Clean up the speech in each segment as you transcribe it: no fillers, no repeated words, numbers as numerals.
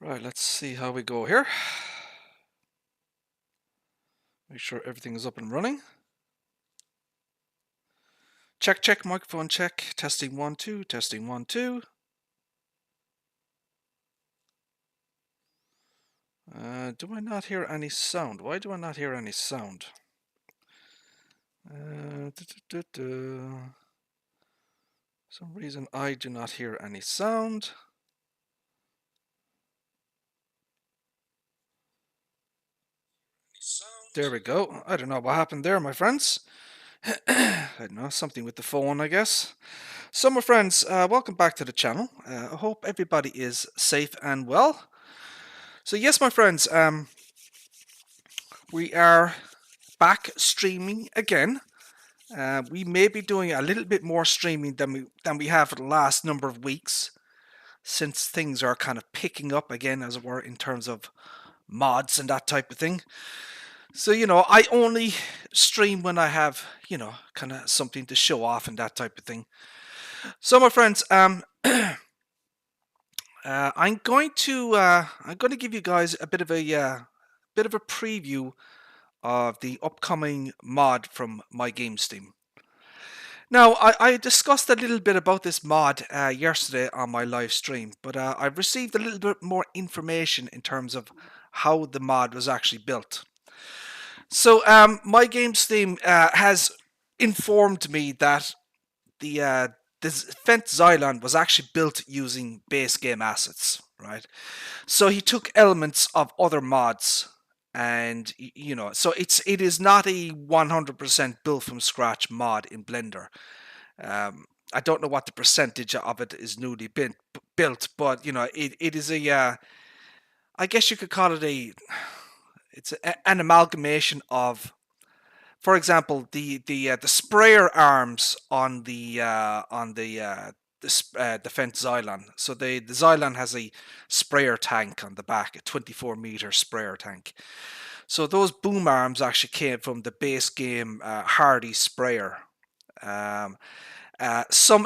Right, let's see how we go here. Make sure everything is up and running. Check, check, microphone check. Testing 1, 2, testing 1, 2. Do I not hear any sound? Why do I not hear any sound? Some reason I do not hear any sound. There we go. I don't know what happened there, my friends. I don't know, something with the phone, I guess. So, my friends, welcome back to the channel. I hope everybody is safe and well. So, yes, my friends, we are back streaming again. We may be doing a little bit more streaming than we have for the last number of weeks, since things are kind of picking up again, as it were, in terms of mods and that type of thing. So, I only stream when I have, kind of something to show off and that type of thing. So, my friends, I'm going to give you guys a bit of a preview of the upcoming mod from MyGamesteam. Now, I discussed a little bit about this mod yesterday on my live stream, but I've received a little bit more information in terms of how the mod was actually built. So, MyGamesteam has informed me that this Fendt Xylon was actually built using base game assets, right? So he took elements of other mods, and so it is not a 100% built from scratch mod in Blender. I don't know what the percentage of it is newly built, but it is a I guess you could call it an amalgamation of, for example, the sprayer arms on the Fendt Xylon. So the Xylon has a sprayer tank on the back, a 24-meter sprayer tank. So those boom arms actually came from the base game Hardy sprayer. Some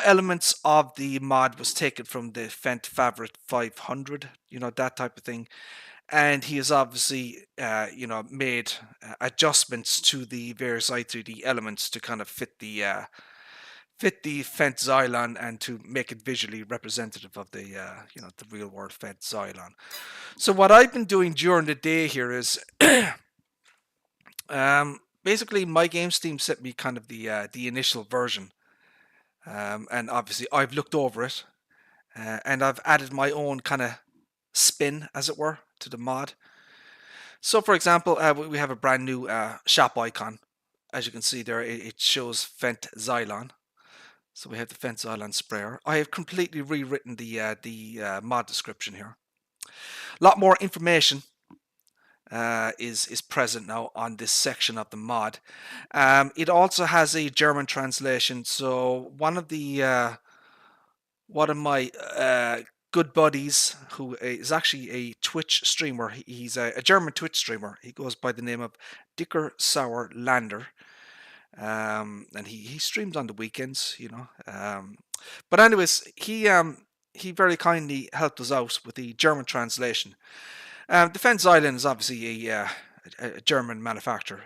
elements of the mod was taken from the Fendt Favorite 500, that type of thing. And he has obviously, made adjustments to the various i3D elements to kind of fit the Fendt Xylon and to make it visually representative of the, the real world Fendt Xylon. So what I've been doing during the day here is, basically MyGamesteam sent me kind of the initial version, and obviously I've looked over it, and I've added my own kind of spin, as it were, to the mod. So, for example, we have a brand new shop icon. As you can see there, it shows Fendt Xylon. So we have the Fendt Xylon sprayer. I have completely rewritten the mod description here. A lot more information is present now on this section of the mod. It also has a German translation. So one of my good buddies, who is actually a Twitch streamer. He's a German Twitch streamer. He goes by the name of Dicker Sauerlander. And he streams on the weekends, but anyways, he very kindly helped us out with the German translation. The Fendt Xylon is obviously a German manufacturer.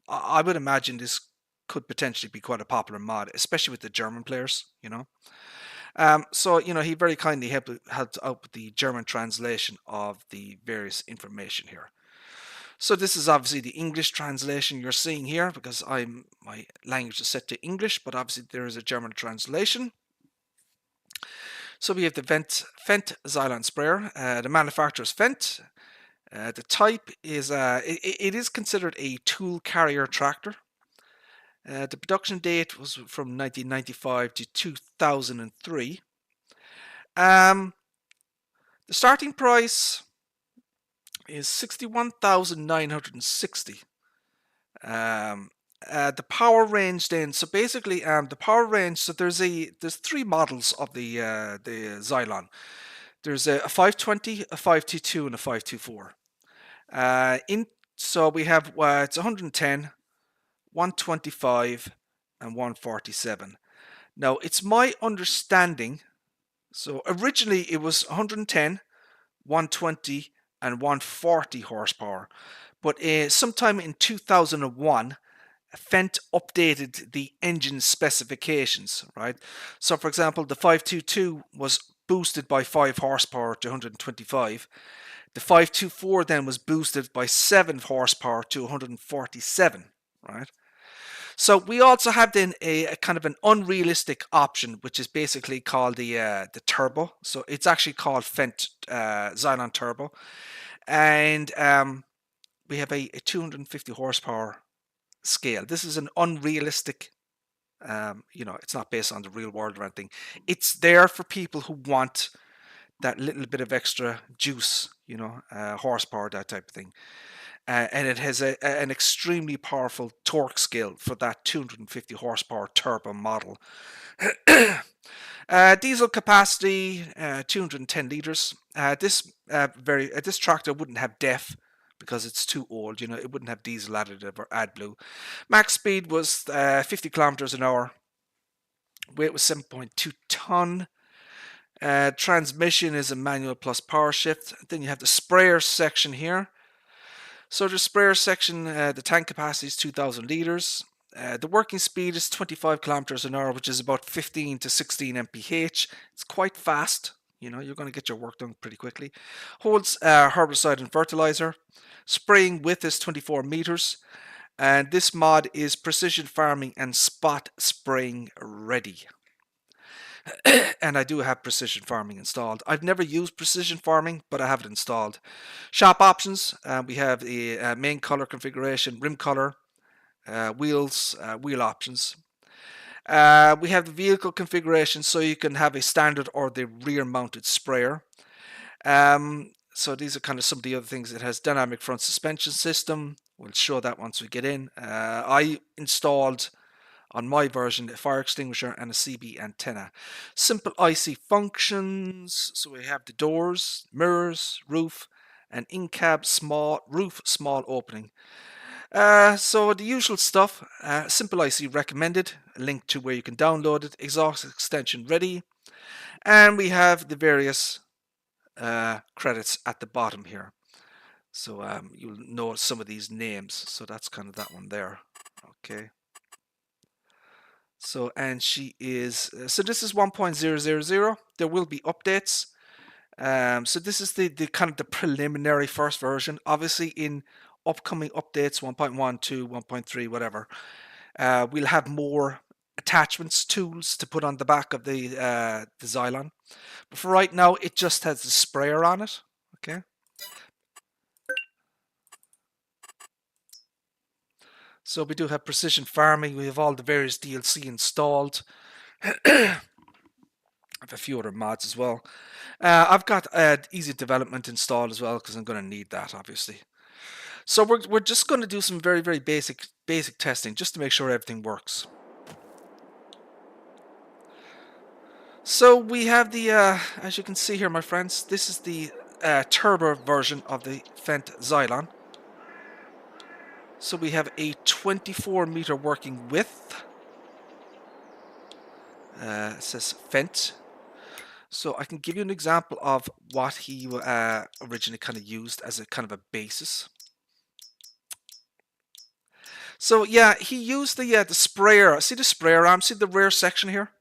I would imagine this could potentially be quite a popular mod, especially with the German players, So, he very kindly helped out with the German translation of the various information here. So this is obviously the English translation you're seeing here, because my language is set to English, but obviously there is a German translation. So we have the Fendt Xylon sprayer. The manufacturer is Fendt. The type is, it is considered a tool carrier tractor. The production date was from 1995 to 2003. The starting price is 61,960. The power range then, so basically the power range, so there's three models of the Xylon. There's a 520, a 522, and a 524. So we have it's 110, 125, and 147. Now, it's my understanding, so originally it was 110, 120, and 140 horsepower. But sometime in 2001, Fendt updated the engine specifications, right? So, for example, the 522 was boosted by 5 horsepower to 125. The 524 then was boosted by 7 horsepower to 147, right? So we also have then a kind of an unrealistic option, which is basically called the turbo. So it's actually called Fendt Xylon Turbo, and we have a 250 horsepower scale. This is an unrealistic. It's not based on the real world or anything. It's there for people who want that little bit of extra juice, horsepower, that type of thing. And it has an extremely powerful torque scale for that 250 horsepower turbo model. Diesel capacity 210 liters. This tractor wouldn't have DEF because it's too old. It wouldn't have diesel additive or AdBlue. Max speed was 50 kilometers an hour. Weight was 7.2 ton. Transmission is a manual plus power shift. Then you have the sprayer section here. So the sprayer section, the tank capacity is 2,000 liters. The working speed is 25 kilometers an hour, which is about 15 to 16 mph. It's quite fast. You're going to get your work done pretty quickly. Holds herbicide and fertilizer. Spraying width is 24 meters. And this mod is precision farming and spot spraying ready. And I do have precision farming installed. I've never used precision farming, but I have it installed. Shop options, we have the main color configuration, rim color, wheels, wheel options. We have the vehicle configuration, so you can have a standard or the rear mounted sprayer. So these are kind of some of the other things. It has dynamic front suspension system. We'll show that once we get in. I installed on my version a fire extinguisher and a CB antenna. Simple IC functions. So we have the doors, mirrors, roof, and in-cab small opening. So the usual stuff. Simple IC recommended. A link to where you can download it. Exhaust extension ready. And we have the various credits at the bottom here. So you'll know some of these names. So that's kind of that one there. Okay. So, and she is, so this is 1.000. There will be updates. So this is the kind of the preliminary first version. Obviously in upcoming updates, 1.1, 2, 1.3, whatever, we'll have more attachments, tools to put on the back of the Xylon. But for right now, it just has the sprayer on it. Okay. So we do have precision farming. We have all the various DLC installed. I have a few other mods as well. I've got easy development installed as well because I'm going to need that, obviously. So we're just going to do some very, very basic testing just to make sure everything works. So we have the, as you can see here, my friends, this is the turbo version of the Fendt Xylon. So we have a 24-meter working width. It says Fendt. So I can give you an example of what he originally kind of used as a kind of a basis. So yeah, he used the sprayer. See the sprayer arm? See the rear section here?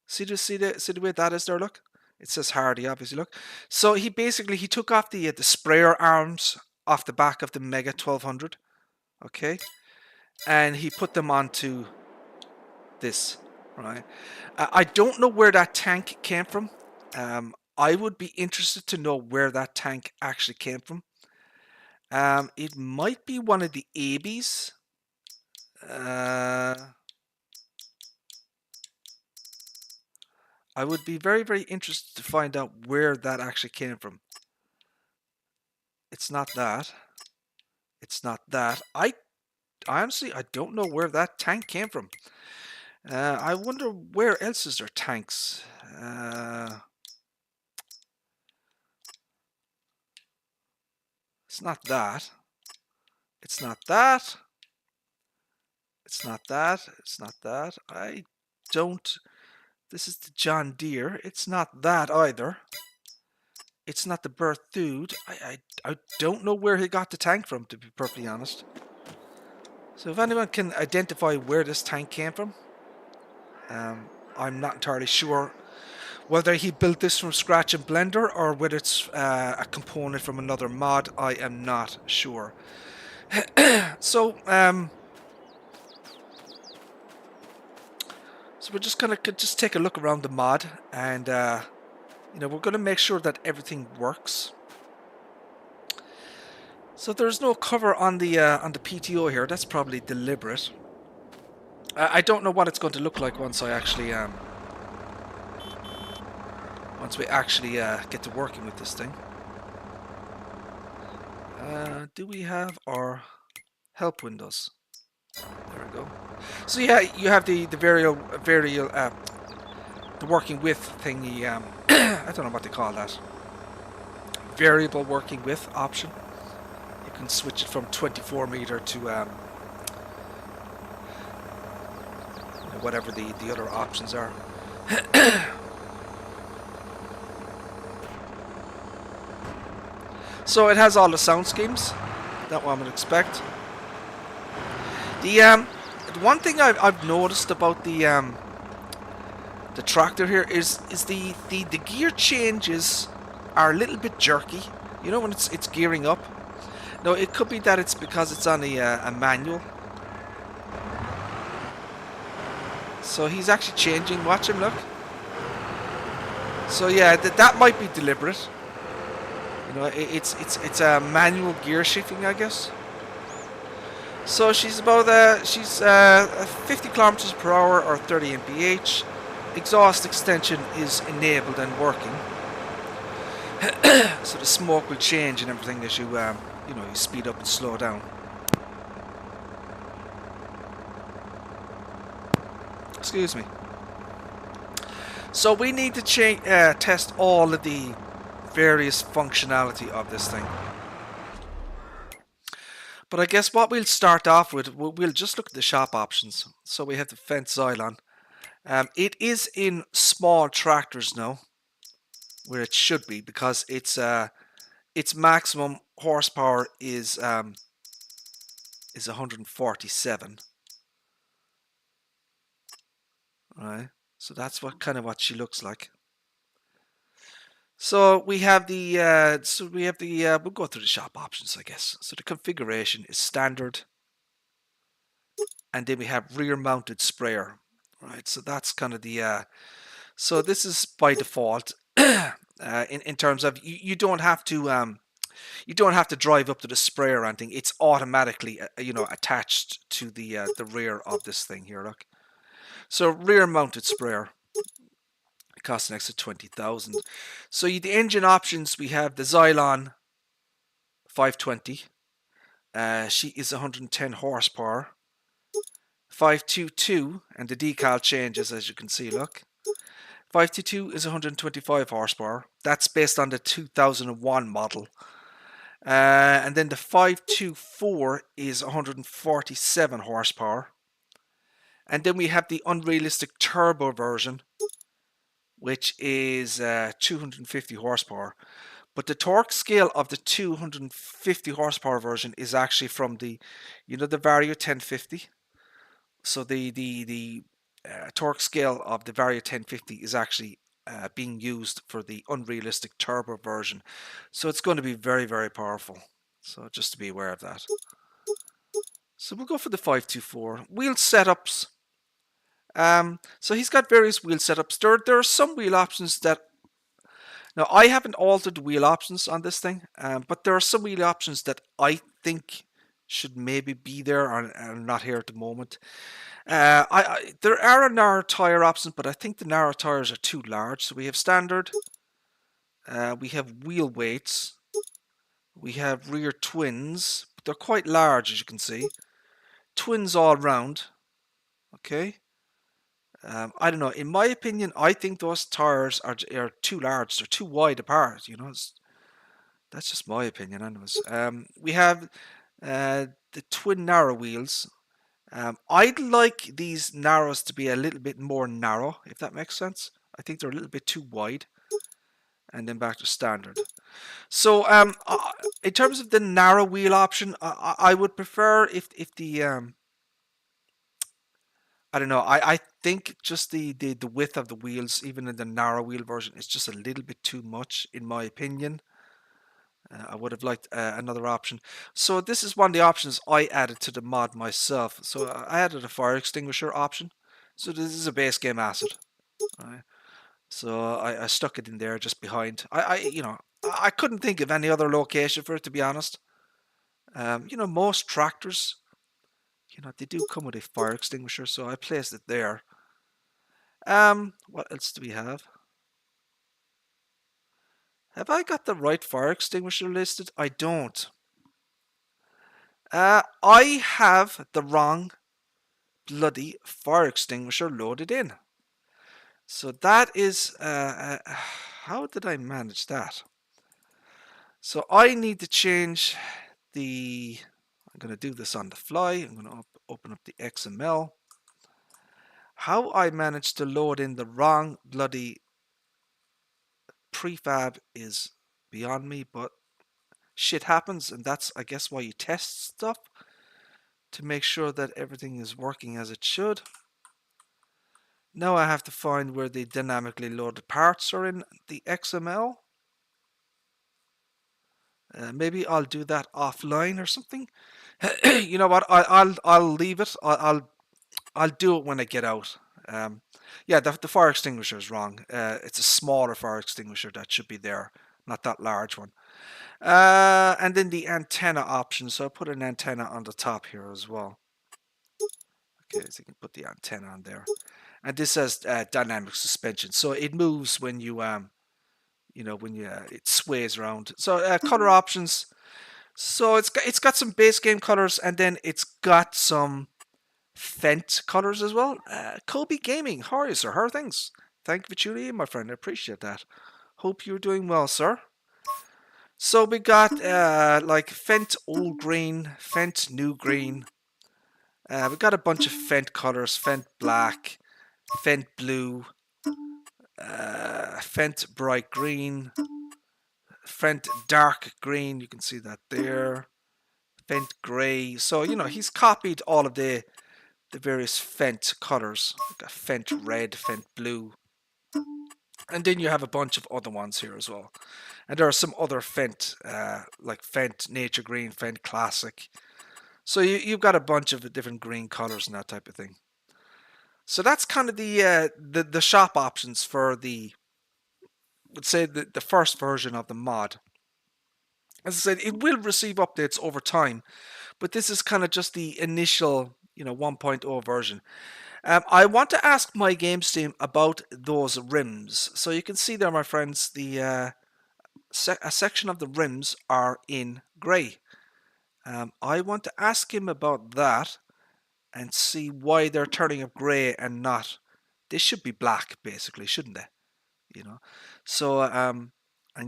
See the way that is there? Look, it says Hardy, obviously. Look. So he took off the sprayer arms off the back of the Mega 1200. Okay, and he put them onto this. Right. I don't know where that tank came from. I would be interested to know where that tank actually came from. It might be one of the ABs. I would be very, very interested to find out where that actually came from. It's not that. It's not that. Honestly, I don't know where that tank came from. I wonder where else is there tanks. It's not that. It's not that. It's not that. It's not that. don't. This is the John Deere. It's not that either. It's not the Berthoud. I don't know where he got the tank from, to be perfectly honest. So if anyone can identify where this tank came from, I'm not entirely sure whether he built this from scratch in Blender or whether it's a component from another mod. I am not sure. So we're just gonna just take a look around the mod, and you know, we're gonna make sure that everything works. So there's no cover on the PTO here. That's probably deliberate. I don't know what it's going to look like once I actually once we actually get to working with this thing. Do we have our help windows? There we go. So yeah, you have the the working with thingy. I don't know what they call that. Variable working with option. You can switch it from 24 meter to whatever the other options are. So it has all the sound schemes that one would expect. The one thing I've noticed about the tractor here is the gear changes are a little bit jerky. You know, when it's gearing up. Now it could be that it's because it's on a manual. So he's actually changing. Watch him, look. So yeah, that might be deliberate. You know, it's a manual gear shifting, I guess. So she's about 50 kilometers per hour or 30 mph. Exhaust extension is enabled and working. So the smoke will change and everything as you you know, you speed up and slow down. Excuse me. So we need to test all of the various functionality of this thing. But I guess what we'll start off with, we'll just look at the shop options. So we have the Fendt Xylon. It is in small tractors now, where it should be, because its maximum horsepower is 147. Right. So that's what she looks like. So we have the we'll go through the shop options, I guess. So the configuration is standard, and then we have rear mounted sprayer. Right. So that's kind of the so this is by default. In terms of you don't have to drive up to the sprayer or anything. It's automatically you know, attached to the rear of this thing here. Look. So rear mounted sprayer. It costs an extra 20,000. So the engine options, we have the Xylon 520. She is 110 horsepower. 522, and the decal changes, as you can see, look. 522 is 125 horsepower. That's based on the 2001 model. And then the 524 is 147 horsepower. And then we have the unrealistic turbo version, which is 250 horsepower. But the torque scale of the 250 horsepower version is actually from the, you know, the Vario 1050. So the torque scale of the Vario 1050 is actually being used for the unrealistic turbo version. So it's going to be very, very powerful. So just to be aware of that. So we'll go for the 524. Wheel setups. So he's got various wheel setups. There are some wheel options that... Now, I haven't altered the wheel options on this thing, but there are some wheel options that I think should maybe be there or are not here at the moment. There are a narrow tire option, but I think the narrow tires are too large. So we have standard. We have wheel weights. We have rear twins. But they're quite large, as you can see. Twins all round. Okay. I don't know. In my opinion, I think those tires are too large. They're too wide apart. You know, that's just my opinion, anyways. We have the twin narrow wheels. I'd like these narrows to be a little bit more narrow, if that makes sense. I think they're a little bit too wide. And then back to standard. So in terms of the narrow wheel option, I would prefer if the I don't know. I think just the width of the wheels, even in the narrow wheel version, is just a little bit too much, in my opinion. I would have liked another option. So this is one of the options I added to the mod myself. So I added a fire extinguisher option. So this is a base game asset. Right? So I stuck it in there just behind. I couldn't think of any other location for it, to be honest. Most tractors, they do come with a fire extinguisher, so I placed it there. What else do we have? Have I got the right fire extinguisher listed? I don't. I have the wrong bloody fire extinguisher loaded in. So that is, how did I manage that? So I need to change I'm going to do this on the fly. I'm going to open up the XML. How I managed to load in the wrong bloody prefab is beyond me, but shit happens, and that's, I guess, why you test stuff, to make sure that everything is working as it should. Now I have to find where the dynamically loaded parts are in the XML. Maybe I'll do that offline or something. You know what? I'll leave it. I'll do it when I get out. Yeah, the fire extinguisher is wrong. It's a smaller fire extinguisher that should be there, not that large one. And then the antenna option. So I put an antenna on the top here as well. Okay, so you can put the antenna on there. And this says dynamic suspension. So it moves when you it sways around. So color options. So it's got some base game colors, and then it's got some Fendt colors as well. Kobe Gaming, how are you, sir? How are things? Thank you for tuning in, my friend. I appreciate that. Hope you're doing well, sir. So we got like Fendt Old Green, Fendt New Green. We got a bunch of Fendt colors: Fendt Black, Fendt Blue, Fendt Bright Green, Fendt Dark Green. You can see that there. Fendt Grey. So he's copied all of the various Fendt colors. Got Fendt Red, Fendt Blue, and then you have a bunch of other ones here as well. And there are some other Fendt, like Fendt Nature Green, Fendt Classic. So you've got a bunch of different green colors and that type of thing. So that's kind of the shop options for let's say the first version of the mod. As I said, it will receive updates over time, but this is kind of just the initial 1.0 version. I want to ask MyGamesteam about those rims. So you can see there, my friends, a section of the rims are in grey. I want to ask him about that and see why they're turning up grey and not. They should be black, basically, shouldn't they? So I'm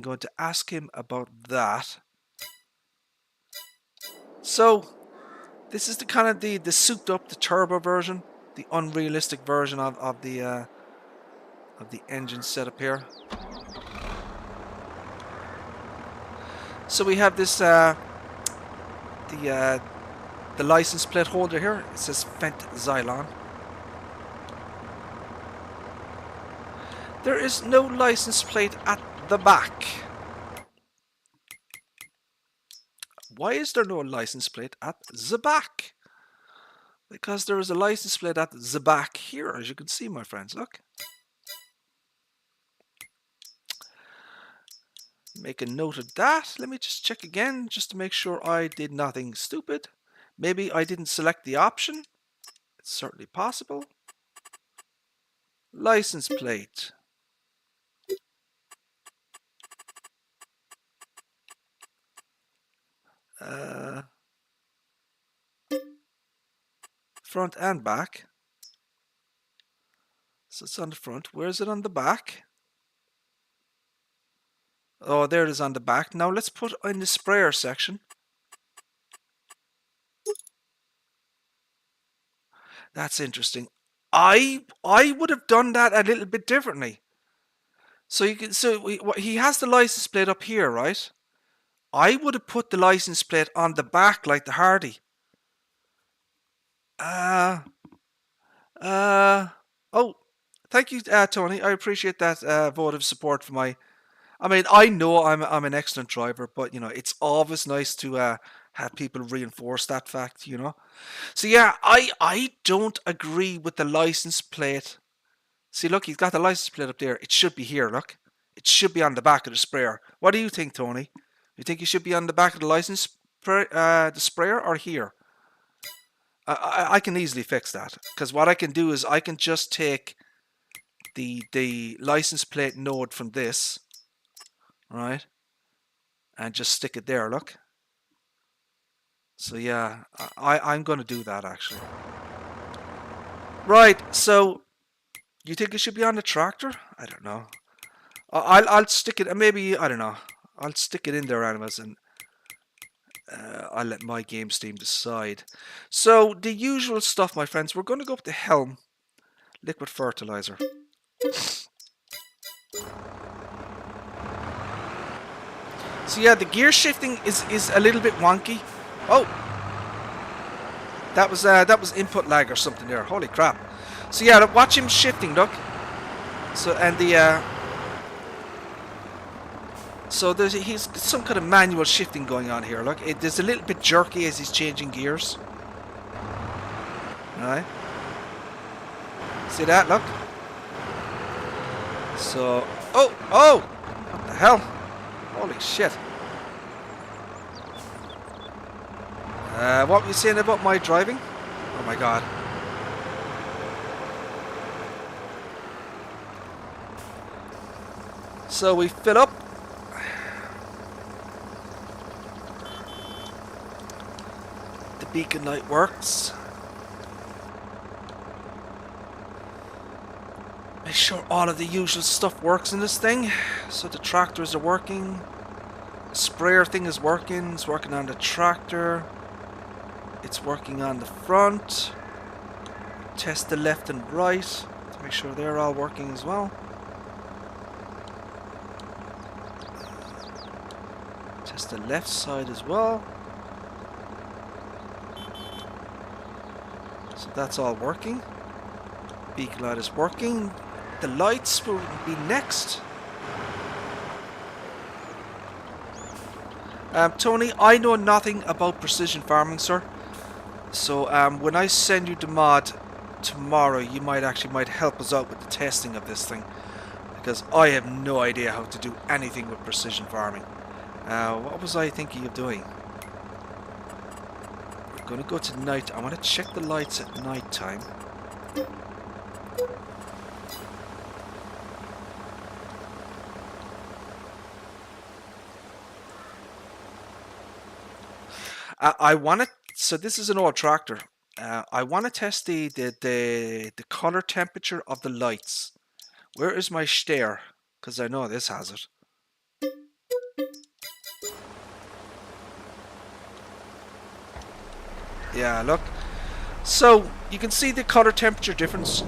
going to ask him about that. So this is the kind of the souped up, the turbo version, the unrealistic version of the engine setup here. So we have this the license plate holder here. It says Fendt Xylon. There is no license plate at the back. Why is there no license plate at the back? Because there is a license plate at the back here, as you can see, my friends. Look. Make a note of that. Let me just check again, just to make sure I did nothing stupid. Maybe I didn't select the option. It's certainly possible. License plate. Front and back. So it's on the front. Where is it on the back? Oh, there it is on the back. Now let's put in the sprayer section. That's interesting. I would have done that a little bit differently. So you can he has the license plate up here, right? I would have put the license plate on the back like the Hardy. Uh, uh, oh, thank you, Tony. I appreciate that vote of support for my. I mean, I know I'm an excellent driver, but it's always nice to have people reinforce that fact. So yeah, I don't agree with the license plate. See, look, he's got the license plate up there. It should be here. Look, it should be on the back of the sprayer. What do you think, Tony? You think it should be on the back of the license the sprayer or here? I can easily fix that because what I can do is I can just take the license plate node from this, right, and just stick it there. Look. So yeah, I'm going to do that actually. Right. So you think it should be on the tractor? I don't know. I'll stick it. Maybe I don't know. I'll stick it in there, animals, and I'll let MyGamesteam decide. So the usual stuff, my friends. We're going to go up to helm, liquid fertilizer. So yeah, the gear shifting is a little bit wonky. Oh, that was input lag or something there. Holy crap! So yeah, watch him shifting. Look. So and the so he's some kind of manual shifting going on here. Look, there's a little bit jerky as he's changing gears. All right. See that? Look. So oh, what the hell? Holy shit. What were you saying about my driving? Oh my god. So we fill up. The beacon light works. Make sure all of the usual stuff works in this thing. So the tractors are working. The sprayer thing is working. It's working on the tractor. It's working on the front. Test the left and right to make sure they're all working as well. Test the left side as well. So that's all working. Beacon light is working. The lights will be next. Tony, I know nothing about precision farming, sir. So when I send you the mod tomorrow, you might help us out with the testing of this thing, because I have no idea how to do anything with precision farming. What was I thinking of doing? We're going to go to night. I want to check the lights at night time. I want to. So this is an old tractor. I want to test the color temperature of the lights. Where is my stare? Because I know this has it. Yeah, look. So you can see the color temperature difference.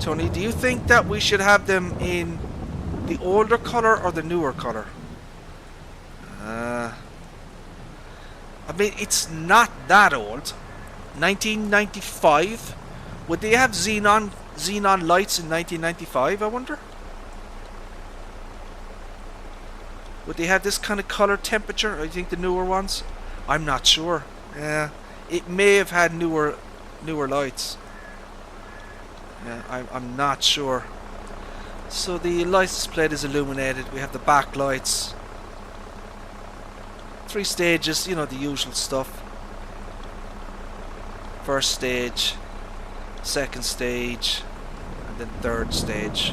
Tony, do you think that we should have them in the older color or the newer color? I mean, it's not that old. 1995. Would they have xenon lights in 1995, I wonder? Would they have this kind of color temperature? I think the newer ones. I'm not sure. Yeah, it may have had newer lights. Yeah, I'm not sure. So the license plate is illuminated. We have the back lights. 3 stages, you know, the usual stuff. First stage, second stage, and then third stage.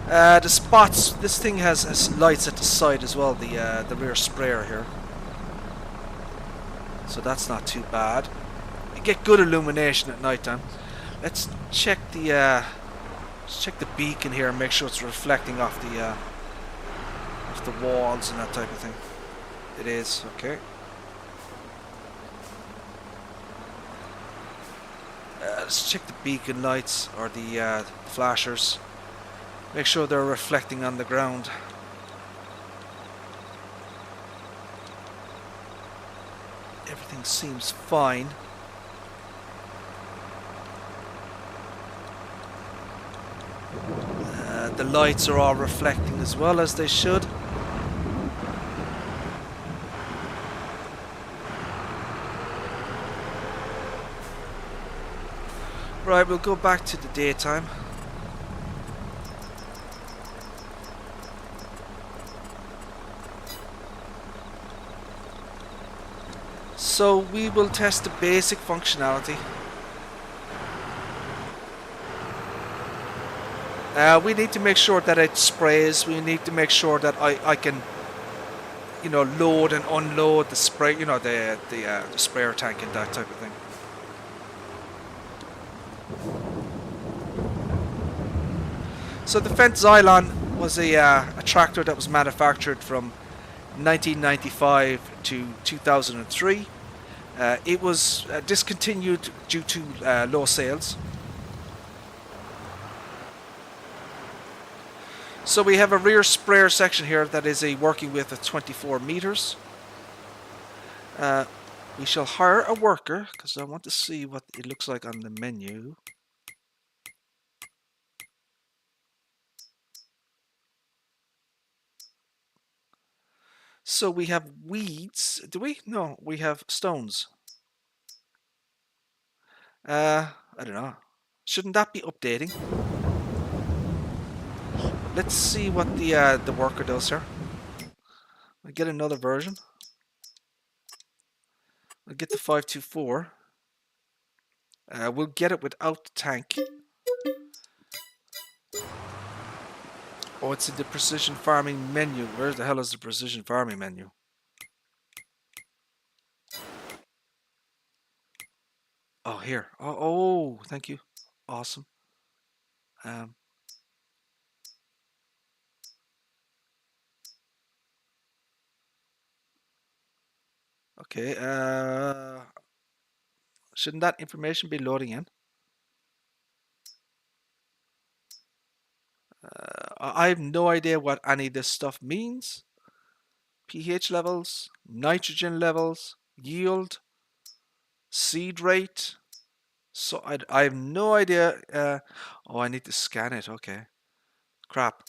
The spots, this thing has lights at the side as well, the rear sprayer here. So that's not too bad. You get good illumination at night time. Let's check the beacon here and make sure it's reflecting off the walls and that type of thing. It is, okay. Let's check the beacon lights or the flashers. Make sure they're reflecting on the ground. Everything seems fine. The lights are all reflecting as well as they should. Right, we'll go back to the daytime. So we will test the basic functionality. We need to make sure that it sprays. We need to make sure that I can, you know, load and unload the spray, you know, the sprayer tank and that type of thing. So the Fendt Xylon was a tractor that was manufactured from 1995 to 2003. It was discontinued due to low sales. So we have a rear sprayer section here that is a working width of 24 meters. We shall hire a worker because I want to see what it looks like on the menu. So we have weeds. Do we? No, we have stones. I don't know. Shouldn't that be updating? Let's see what the worker does here. I'll get another version. I'll get the 524. We'll get it without the tank. Oh, it's in the precision farming menu. Where the hell is the precision farming menu? Oh, here. Oh, thank you. Awesome. Okay. Shouldn't that information be loading in? I have no idea what any of this stuff means. pH levels, nitrogen levels, yield, seed rate. So I have no idea. Oh, I need to scan it. Okay. Crap.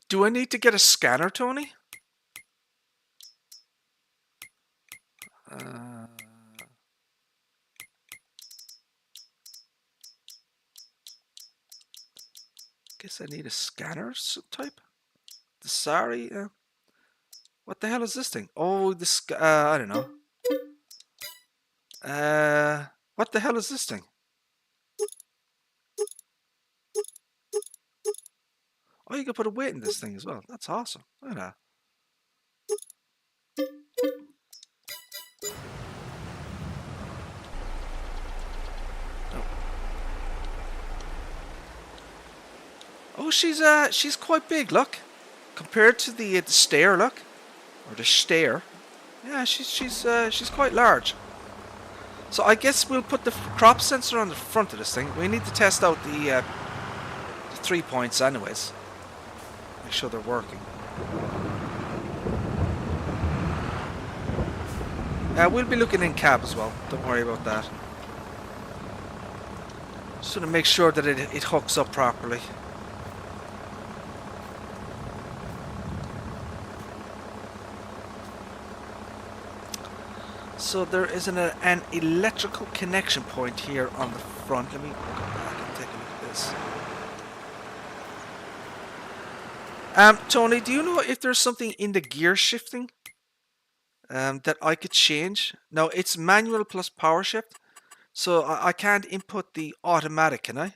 Do I need to get a scanner, Tony? Guess I need a scanner type. The sorry. What the hell is this thing? Oh, this. I don't know. What the hell is this thing? Oh, you can put a weight in this thing as well. That's awesome. Look at that. Oh, she's quite big. Look, compared to the stair. Look, or the stair. Yeah, she's quite large. So I guess we'll put the crop sensor on the front of this thing. We need to test out the 3 points anyways. Make sure they're working. We'll be looking in cab as well. Don't worry about that. Just want to make sure that it hooks up properly. So there is an electrical connection point here on the front. Let me go back and take a look at this. Tony, do you know if there's something in the gear shifting that I could change? No, it's manual plus power shift. So I can't input the automatic, can I?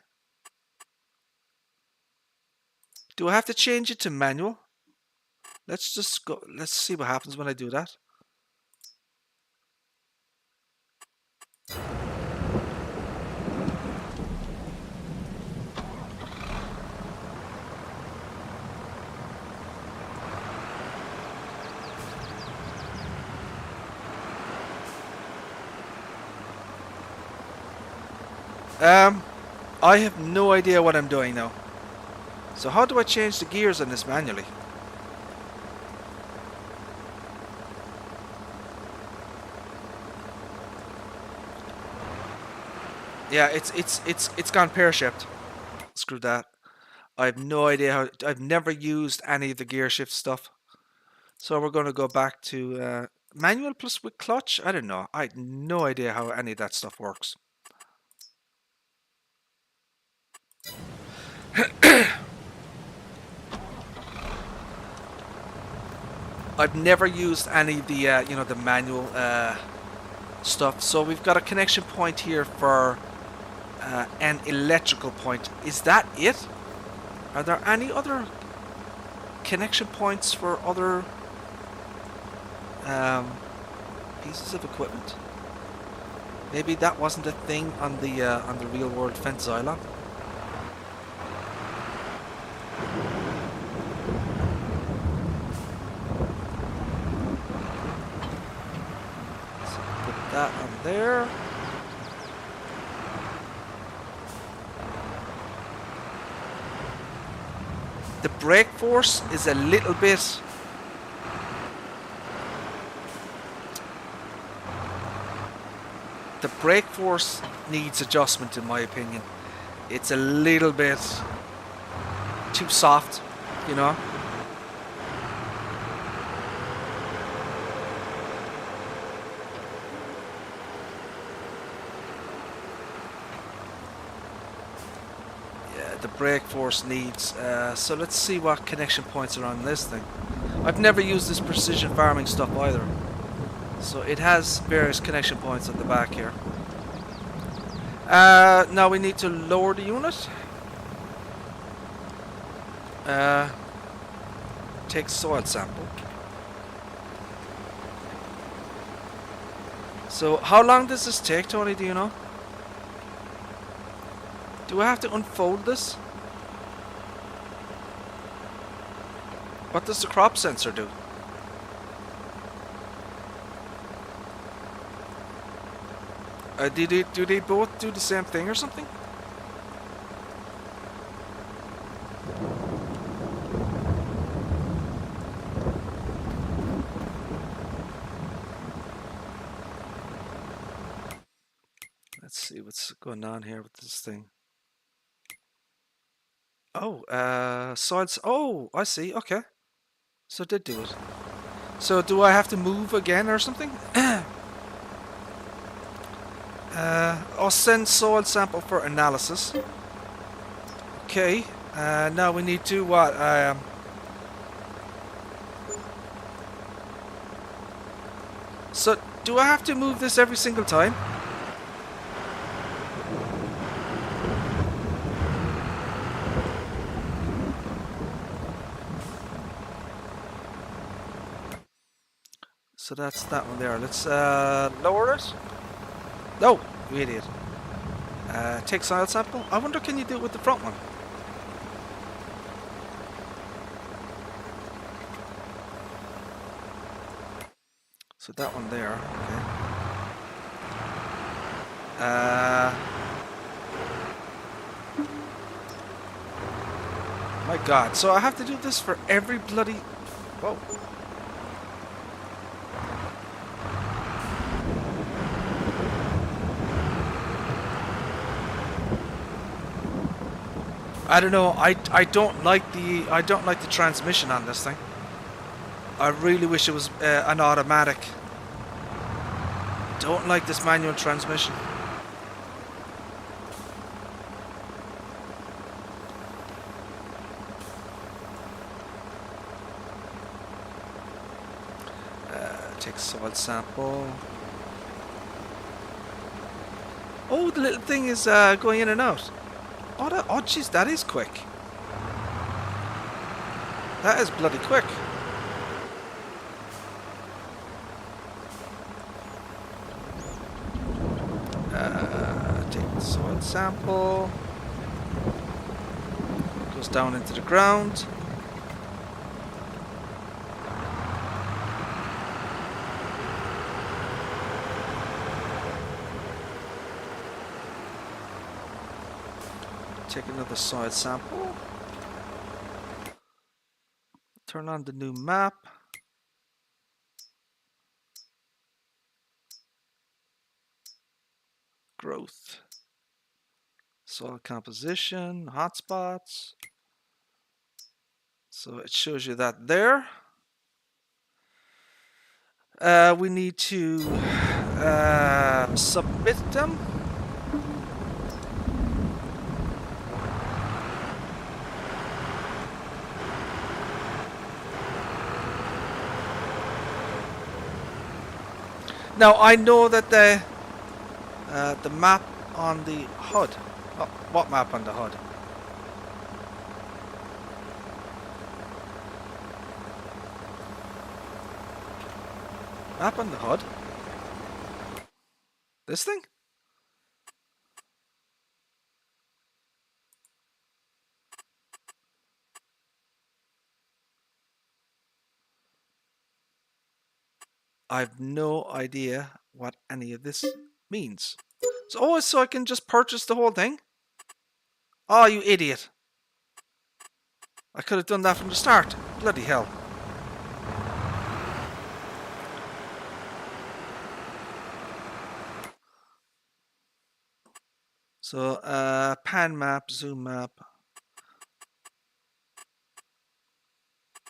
Do I have to change it to manual? Let's just go. Let's see what happens when I do that. Um, I have no idea what I'm doing now. So how do I change the gears on this manually? Yeah, it's gone pear-shaped. Screw that. I have no idea how. I've never used any of the gear shift stuff. So we're going to go back to manual plus with clutch. I don't know. I have no idea how any of that stuff works. I've never used any of the the manual stuff. So we've got a connection point here for an electrical point. Is that it? Are there any other connection points for other pieces of equipment? Maybe that wasn't a thing on the real world Fendt Xylon. So put that on there. The brake force is a little bit. The brake force needs adjustment, in my opinion. It's a little bit too soft, you know. Yeah, the brake force needs. So let's see what connection points are on this thing. I've never used this precision farming stuff either. So it has various connection points at the back here. Now we need to lower the unit. Take soil sample. So how long does this take, Tony? Do you know? Do I have to unfold this? What does the crop sensor do? Do they both do the same thing or something? Let's see what's going on here with this thing. Oh, soils. Oh, I see. Okay. So it did do it. So do I have to move again or something? I'll send soil sample for analysis. Okay. Now we need to what? So do I have to move this every single time? So that's that one there. Let's lower it. No, you idiot. Take soil sample. I wonder, can you do it with the front one? So that one there. Okay. My God. So I have to do this for every bloody. Whoa. I don't know. I don't like the transmission on this thing. I really wish it was an automatic. Don't like this manual transmission. Take soil sample. Oh, the little thing is going in and out. Oh, jeez, that is quick. That is bloody quick. Take the soil sample. Goes down into the ground. Take another soil sample. Turn on the new map. Growth. Soil composition, hotspots. So it shows you that there. We need to submit them. Now I know that the map on the HUD. Oh, what map on the HUD? Map on the HUD? This thing? I've no idea what any of this means. So I can just purchase the whole thing? Oh, you idiot. I could have done that from the start. Bloody hell. So, pan map, zoom map.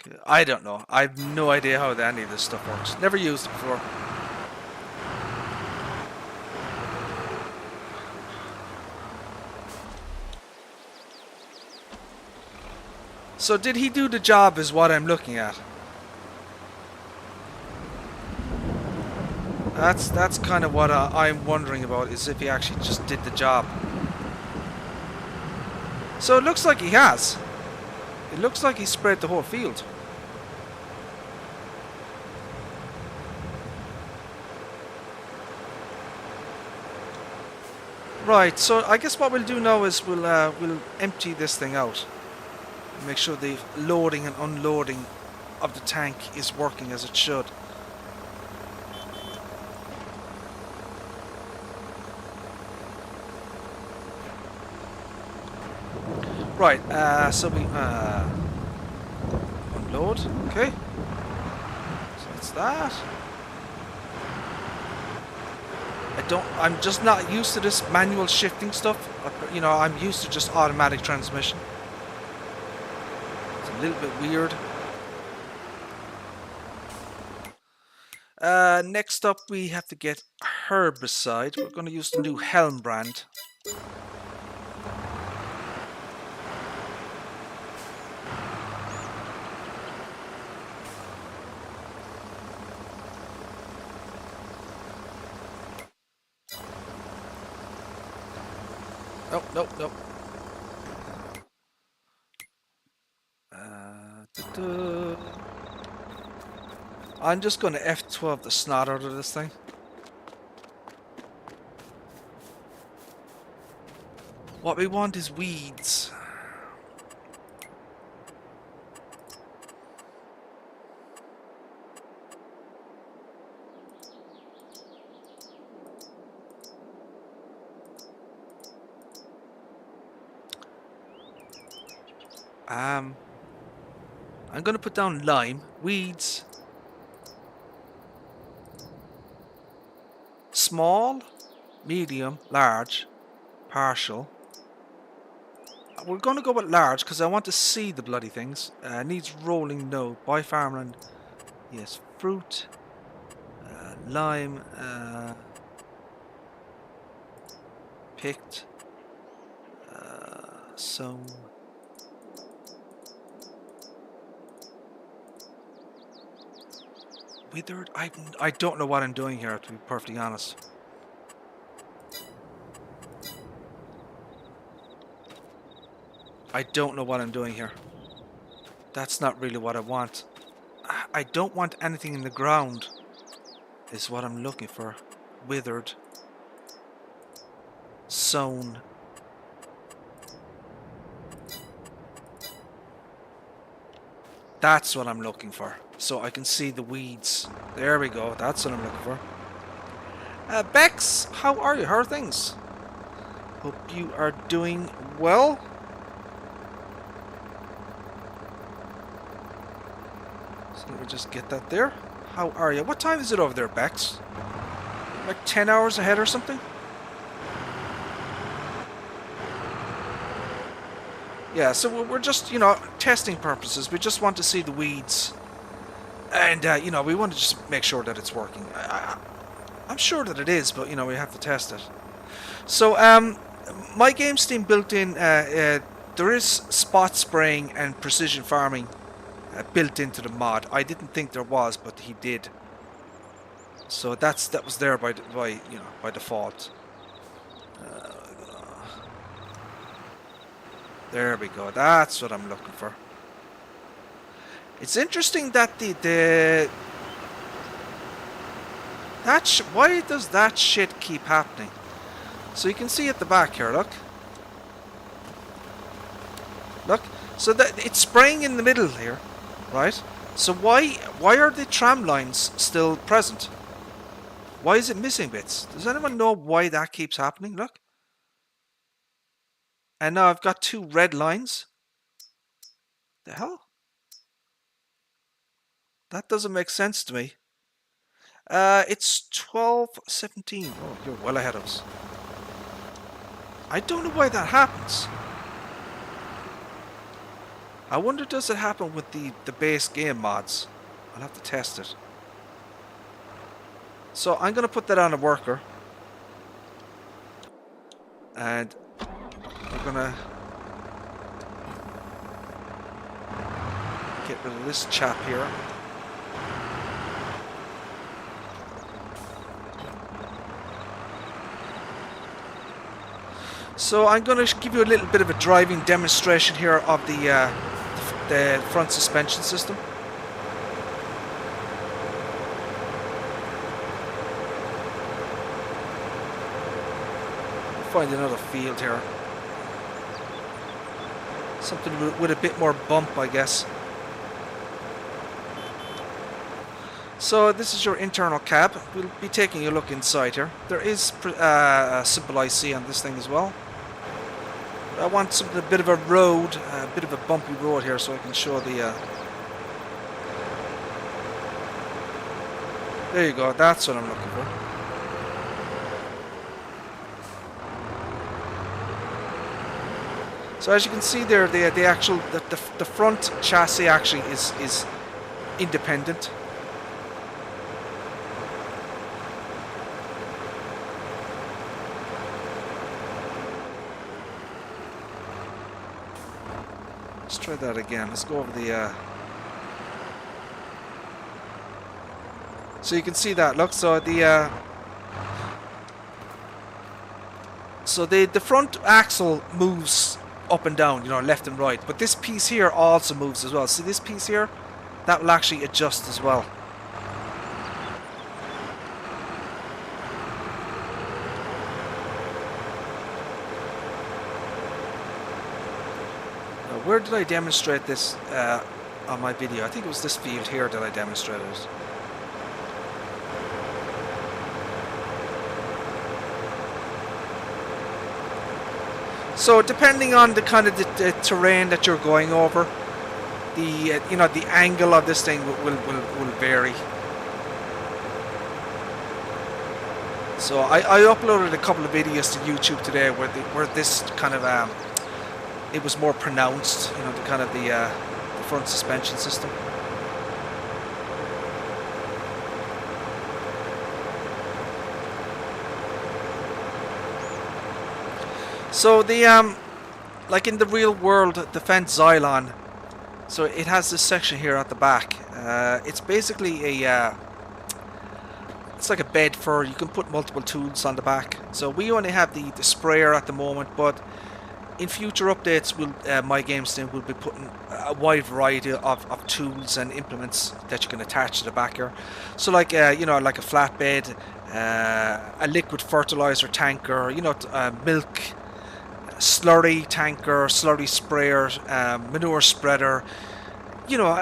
Okay, I don't know. I have no idea how any of this stuff works. Never used it before. So did he do the job is what I'm looking at. That's kind of what I'm wondering about, is if he actually just did the job. So it looks like he has. It looks like he spread the whole field. Right, so I guess what we'll do now is we'll empty this thing out. Make sure the loading and unloading of the tank is working as it should. Right, so we unload, okay. So that's that. I'm just not used to this manual shifting stuff. You know, I'm used to just automatic transmission. It's a little bit weird. Next up we have to get herbicide. We're going to use the new Helm brand. Nope. I'm just going to F12 the snot out of this thing. What we want is weeds. I'm going to put down lime, weeds, small, medium, large, partial. We're going to go with large because I want to see the bloody things. Needs rolling node, by farmland. Yes, fruit, lime, picked, sown. Withered? I don't know what I'm doing here, to be perfectly honest. I don't know what I'm doing here. That's not really what I want. I don't want anything in the ground, is what I'm looking for. Withered. Sown. That's what I'm looking for. So I can see the weeds. There we go. That's what I'm looking for. Bex, how are you? How are things? Hope you are doing well. just get that there. How are you? What time is it over there, Bex? Like 10 hours ahead or something? Yeah, so we're just, you know, testing purposes. We just want to see the weeds. And, you know, we want to just make sure that it's working. I'm sure that it is, but, you know, we have to test it. So, MyGamesteam built in, there is spot spraying and precision farming built into the mod. I didn't think there was, but he did. So that was there by default. There we go. That's what I'm looking for. It's interesting that why does that shit keep happening? So you can see at the back here, look. Look. So that it's spraying in the middle here, right? So why are the tram lines still present? Why is it missing bits? Does anyone know why that keeps happening? Look. And now I've got 2 red lines. The hell? That doesn't make sense to me. It's 12:17. Oh, you're well ahead of us. I don't know why that happens. I wonder, does it happen with the base game mods? I'll have to test it. So I'm going to put that on a worker. And we're going to get rid of this chap here. So I'm going to give you a little bit of a driving demonstration here of the front suspension system. Find another field here. Something with a bit more bump, I guess. So this is your internal cab. We'll be taking a look inside here. There is a simple IC on this thing as well. I want a bit of a road, a bit of a bumpy road here, so I can show the... There you go, that's what I'm looking for. So as you can see there, the front chassis actually is independent. Let's try that again. Let's go over the... So you can see that. Look, so the front axle moves up and down, you know, left and right. But this piece here also moves as well. See this piece here? That will actually adjust as well. Where did I demonstrate this on my video? I think it was this field here that I demonstrated it. So depending on the kind of the terrain that you're going over, the you know, the angle of this thing will vary. So I uploaded a couple of videos to YouTube today where this kind of it was more pronounced, you know, the kind of the front suspension system. So the like in the real world, the Fendt Xylon, so it has this section here at the back. It's basically a it's like a bed for, you can put multiple tools on the back. So we only have the sprayer at the moment, but in future updates, MyGamesteam will be putting a wide variety of tools and implements that you can attach to the back here. So like you know, like a flatbed, a liquid fertilizer tanker, you know, milk slurry tanker, slurry sprayer, manure spreader, you know,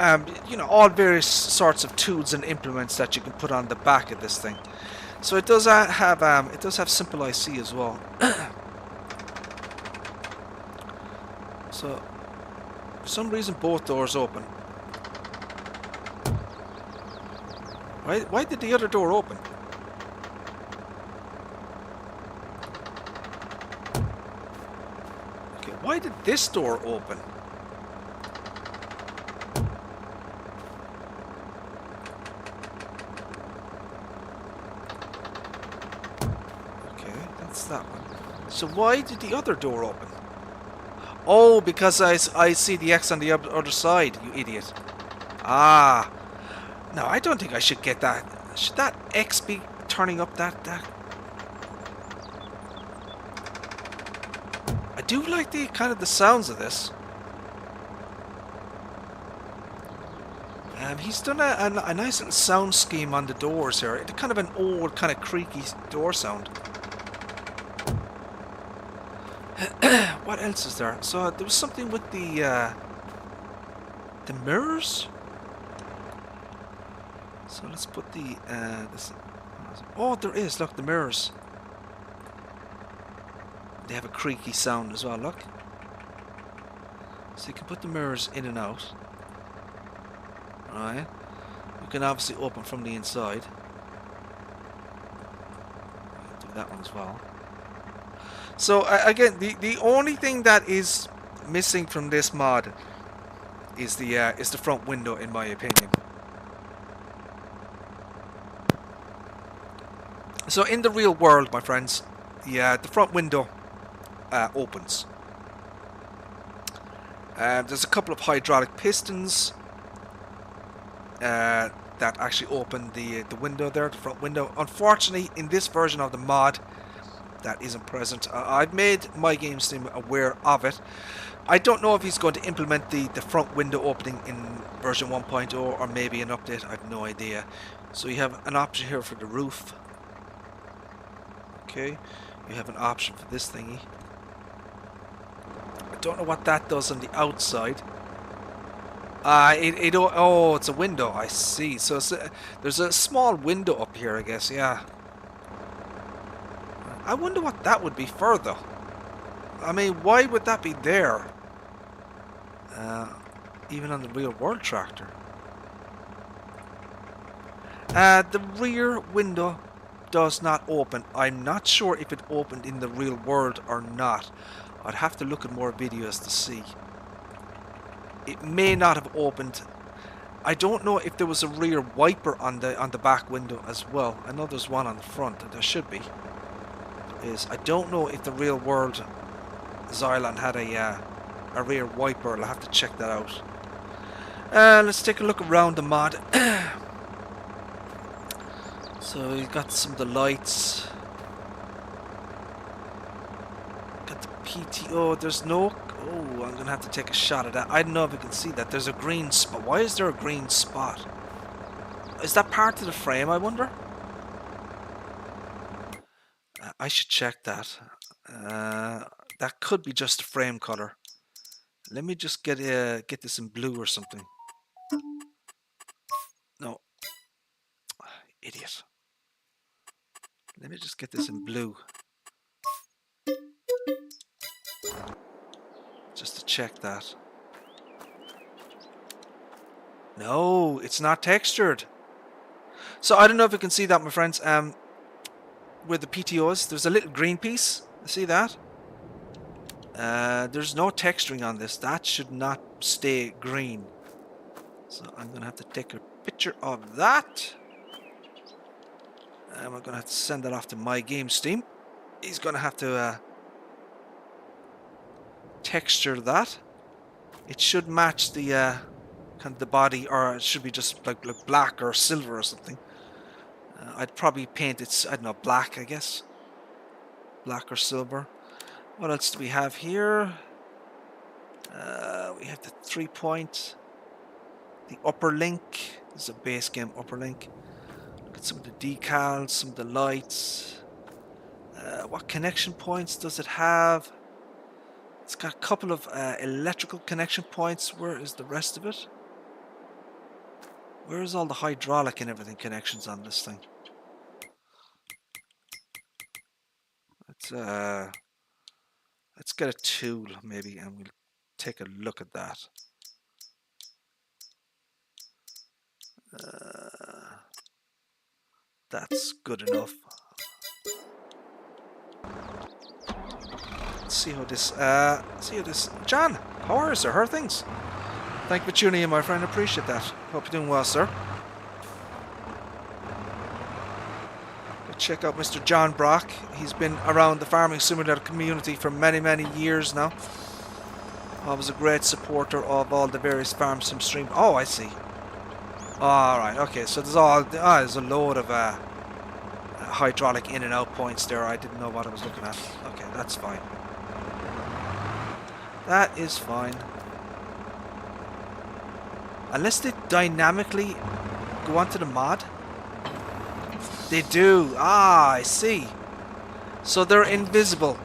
all various sorts of tools and implements that you can put on the back of this thing. So it does have simple IC as well. So for some reason both doors open. Why did the other door open? Okay, why did this door open? Okay, that's that one. So why did the other door open? Oh, because I see the X on the other side, you idiot. Ah. No, I don't think I should get that. Should that X be turning up that? I do like the kind of the sounds of this. He's done a nice little sound scheme on the doors here. It's kind of an old, kind of creaky door sound. What else is there? So there was something with the mirrors. So let's put the this. Oh, there is. Look, the mirrors. They have a creaky sound as well. Look. So you can put the mirrors in and out. Right. You can obviously open from the inside. Do that one as well. So again, the only thing that is missing from this mod is the front window, in my opinion. So in the real world, my friends, the front window opens. There's a couple of hydraulic pistons that actually open the window there, the front window. Unfortunately, in this version of the mod, that isn't present. I've made MyGamesteam aware of it. I don't know if he's going to implement the front window opening in version 1.0 or maybe an update. I have no idea. So you have an option here for the roof. Okay, you have an option for this thingy. I don't know what that does on the outside. Oh, it's a window. I see. So there's a small window up here, I guess. Yeah. I wonder what that would be for, though. I mean, why would that be there? Even on the real world tractor. The rear window does not open. I'm not sure if it opened in the real world or not. I'd have to look at more videos to see. It may not have opened. I don't know if there was a rear wiper on the back window as well. I know there's one on the front. There should be. There is. I don't know if the real world Xylon had a rear wiper. I'll have to check that out. Let's take a look around the mod. So you got some of the lights. Got the PTO. There's no. Oh, I'm gonna have to take a shot at that. I don't know if you can see that. There's a green spot. Why is there a green spot? Is that part of the frame, I wonder? I should check that. That could be just a frame color. Let me just get this in blue or something. No. Idiot. Let me just get this in blue. Just to check that. No, it's not textured. So I don't know if you can see that, my friends. Where the PTOs, there's a little green piece. See that? There's no texturing on this. That should not stay green. So I'm gonna have to take a picture of that. And we're gonna have to send that off to MyGamesteam. He's gonna have to texture that. It should match the kind of the body, or it should be just like black or silver or something. I'd probably paint it, I don't know, black, I guess. Black or silver. What else do we have here? We have the 3-point, the upper link. This is a base game upper link. Look at some of the decals, some of the lights. What connection points does it have? It's got a couple of electrical connection points. Where is the rest of it? Where is all the hydraulic and everything connections on this thing? Let's get a tool maybe, and we'll take a look at that. That's good enough. Let's see how this. John, how are you, sir? How are things? Thank you for tuning in, my friend. Appreciate that. Hope you're doing well, sir. Check out Mr. John Brock. He's been around the farming simulator community for many, many years now. I was a great supporter of all the various farm sim streams. Oh, I see. Alright, okay, so there's a load of hydraulic in and out points there. I didn't know what I was looking at. Okay, that's fine. That is fine. Unless they dynamically go onto the mod. They do. Ah, I see. So they're invisible.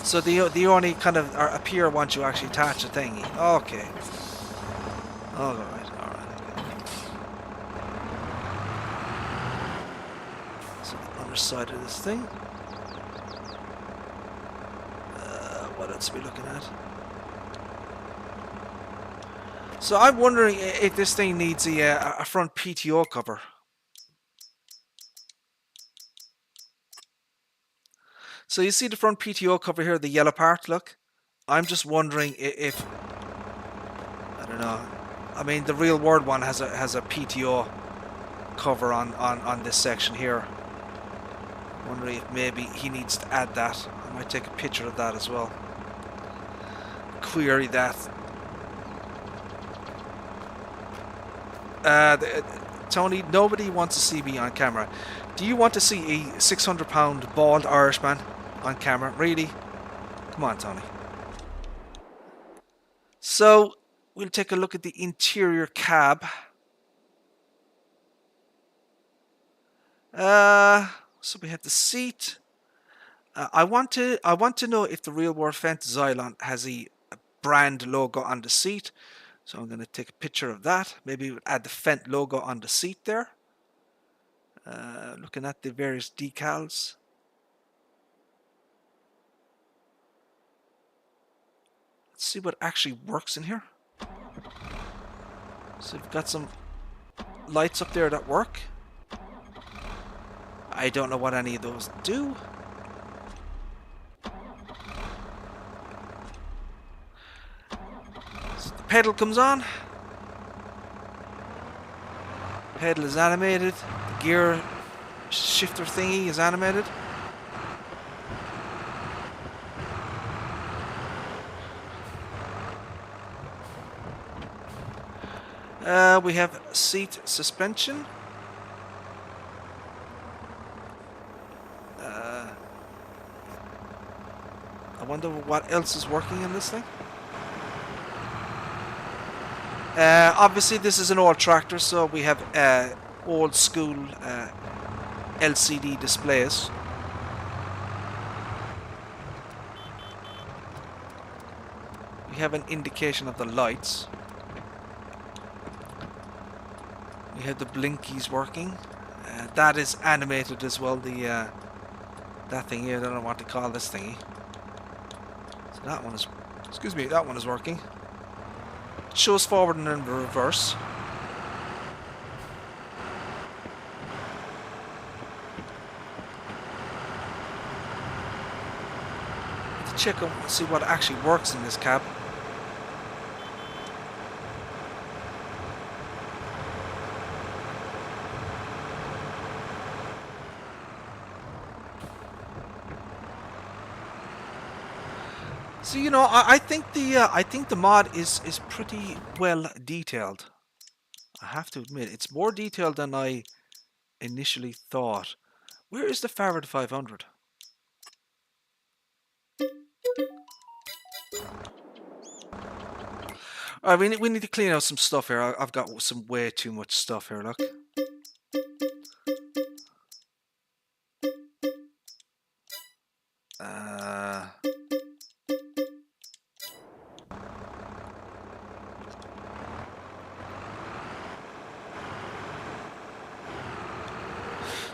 So they only kind of appear once you actually attach a thingy. Okay. Alright, okay. So the underside of this thing. What else are we looking at? So I'm wondering if this thing needs a front PTO cover. So you see the front PTO cover here, the yellow part, look? I'm just wondering if I don't know. I mean, the real world one has a PTO cover on this section here. I'm wondering if maybe he needs to add that. I might take a picture of that as well. Query that. Tony, nobody wants to see me on camera. Do you want to see a 600-pound bald Irishman on camera? Really? Come on, Tony. So, we'll take a look at the interior cab. So we have the seat. I want to know if the real world Fendt Xylon has a brand logo on the seat. So I'm going to take a picture of that. Maybe we'll add the Fendt logo on the seat there. Looking at the various decals. Let's see what actually works in here. So we've got some lights up there that work. I don't know what any of those do. So the pedal comes on. Pedal is animated. The gear shifter thingy is animated. We have seat suspension. I wonder what else is working in this thing. Obviously this is an old tractor, so we have old school LCD displays. We have an indication of the lights. We have the blinkies working. That is animated as well. The that thing here, I don't know what to call this thingy. So that one is, excuse me, that one is working. It shows forward and then reverse. Let's check and see what actually works in this cab. So you know, I think the mod is pretty well detailed. I have to admit, it's more detailed than I initially thought. Where is the Fendt 500? Alright, we need to clean out some stuff here. I've got some way too much stuff here. Look.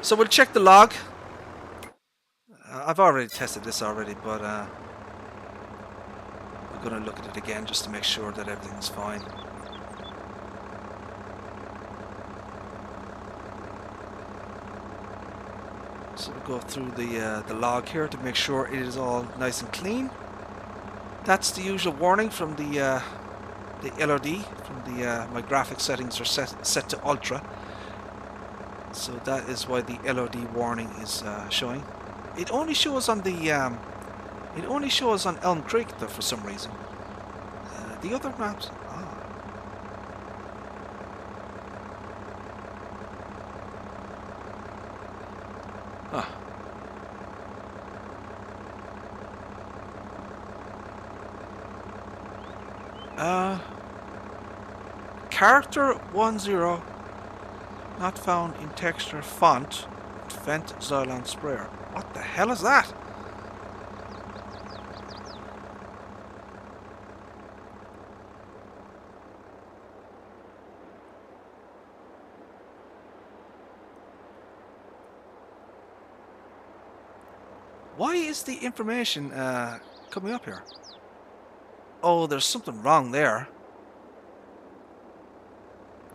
So we'll check the log. I've already tested this already, but we're going to look at it again just to make sure that everything's fine. So we'll go through the log here to make sure it is all nice and clean. That's the usual warning from the LOD. From the my graphic settings are set to ultra, so that is why the LOD warning is showing. It only shows on Elm Creek though for some reason. The other maps. Huh. Character 10 not found in texture font. Fendt Xylon sprayer. What the hell is that? Why is the information coming up here? Oh, there's something wrong there.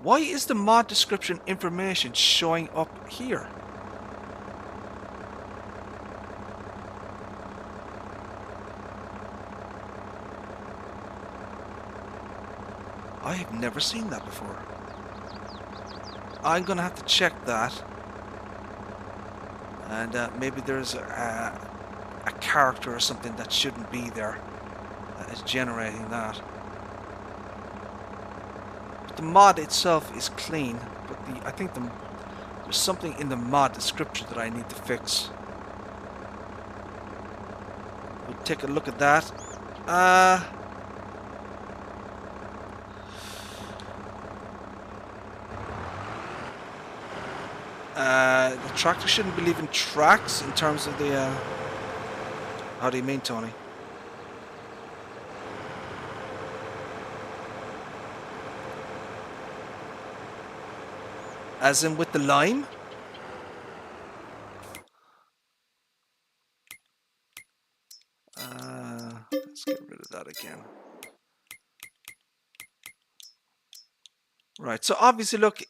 Why is the mod description information showing up here? I have never seen that before. I'm gonna have to check that. And maybe there's a character or something that shouldn't be there that is generating that. But the mod itself is clean, but I think there's something in the mod description that I need to fix. We'll take a look at that. The tractor shouldn't be leaving tracks in terms of the... How do you mean, Tony? As in with the lime? Let's get rid of that again. Right, so obviously, look,